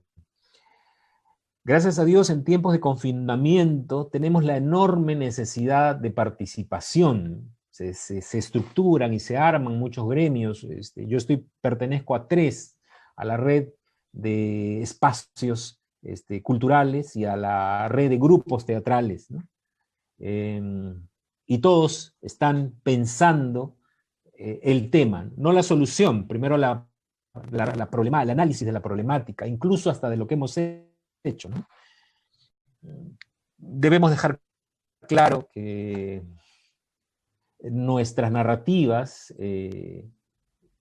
Gracias a Dios, en tiempos de confinamiento tenemos la enorme necesidad de participación. Se estructuran y se arman muchos gremios. Yo pertenezco a 3, a la red de espacios culturales y a la red de grupos teatrales, ¿no? Y todos están pensando el tema, no la solución, primero el análisis de la problemática, incluso hasta de lo que hemos hecho, ¿no? Debemos dejar claro que nuestras narrativas en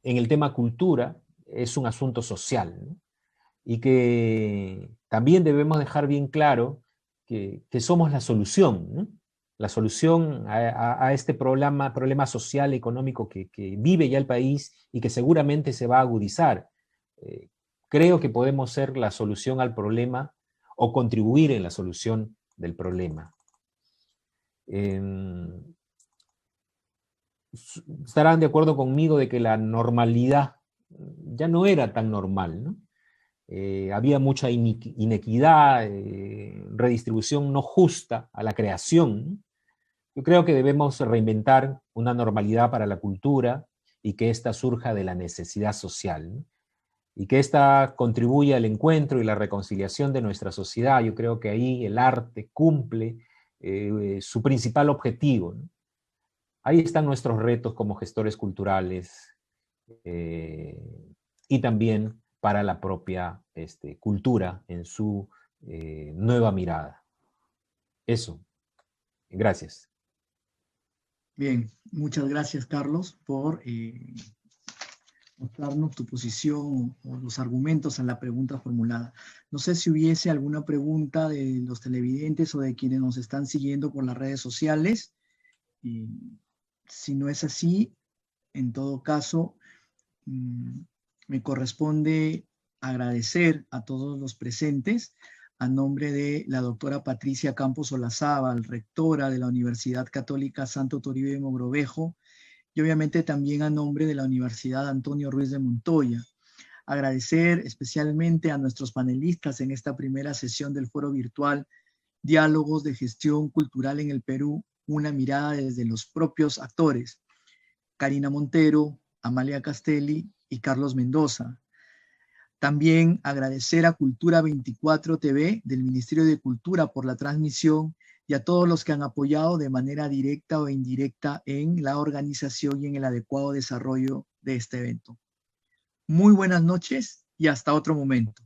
el tema cultura es un asunto social, ¿no? Y que también debemos dejar bien claro que somos la solución, ¿no? La solución a este problema social, económico que vive ya el país y que seguramente se va a agudizar. Creo que podemos ser la solución al problema o contribuir en la solución del problema. Estarán de acuerdo conmigo de que la normalidad ya no era tan normal, ¿no? Había mucha inequidad, redistribución no justa a la creación, ¿no? Yo creo que debemos reinventar una normalidad para la cultura y que ésta surja de la necesidad social, ¿no? Y que ésta contribuya al encuentro y la reconciliación de nuestra sociedad. Yo creo que ahí el arte cumple su principal objetivo, ¿no? Ahí están nuestros retos como gestores culturales y también para la propia cultura en su nueva mirada. Eso. Gracias. Bien, muchas gracias, Carlos, por mostrarnos tu posición o los argumentos a la pregunta formulada. No sé si hubiese alguna pregunta de los televidentes o de quienes nos están siguiendo por las redes sociales. Si no es así, en todo caso, me corresponde agradecer a todos los presentes a nombre de la doctora Patricia Campos Olazábal, rectora de la Universidad Católica Santo Toribio de Mogrovejo, y obviamente también a nombre de la Universidad Antonio Ruiz de Montoya, Agradecer especialmente a nuestros panelistas en esta primera sesión del foro virtual Diálogos de Gestión Cultural en el Perú, una mirada desde los propios actores, Karina Montero, Amalia Castelli y Carlos Mendoza. También agradecer a Cultura 24 TV del Ministerio de Cultura por la transmisión y a todos los que han apoyado de manera directa o indirecta en la organización y en el adecuado desarrollo de este evento. Muy buenas noches y hasta otro momento.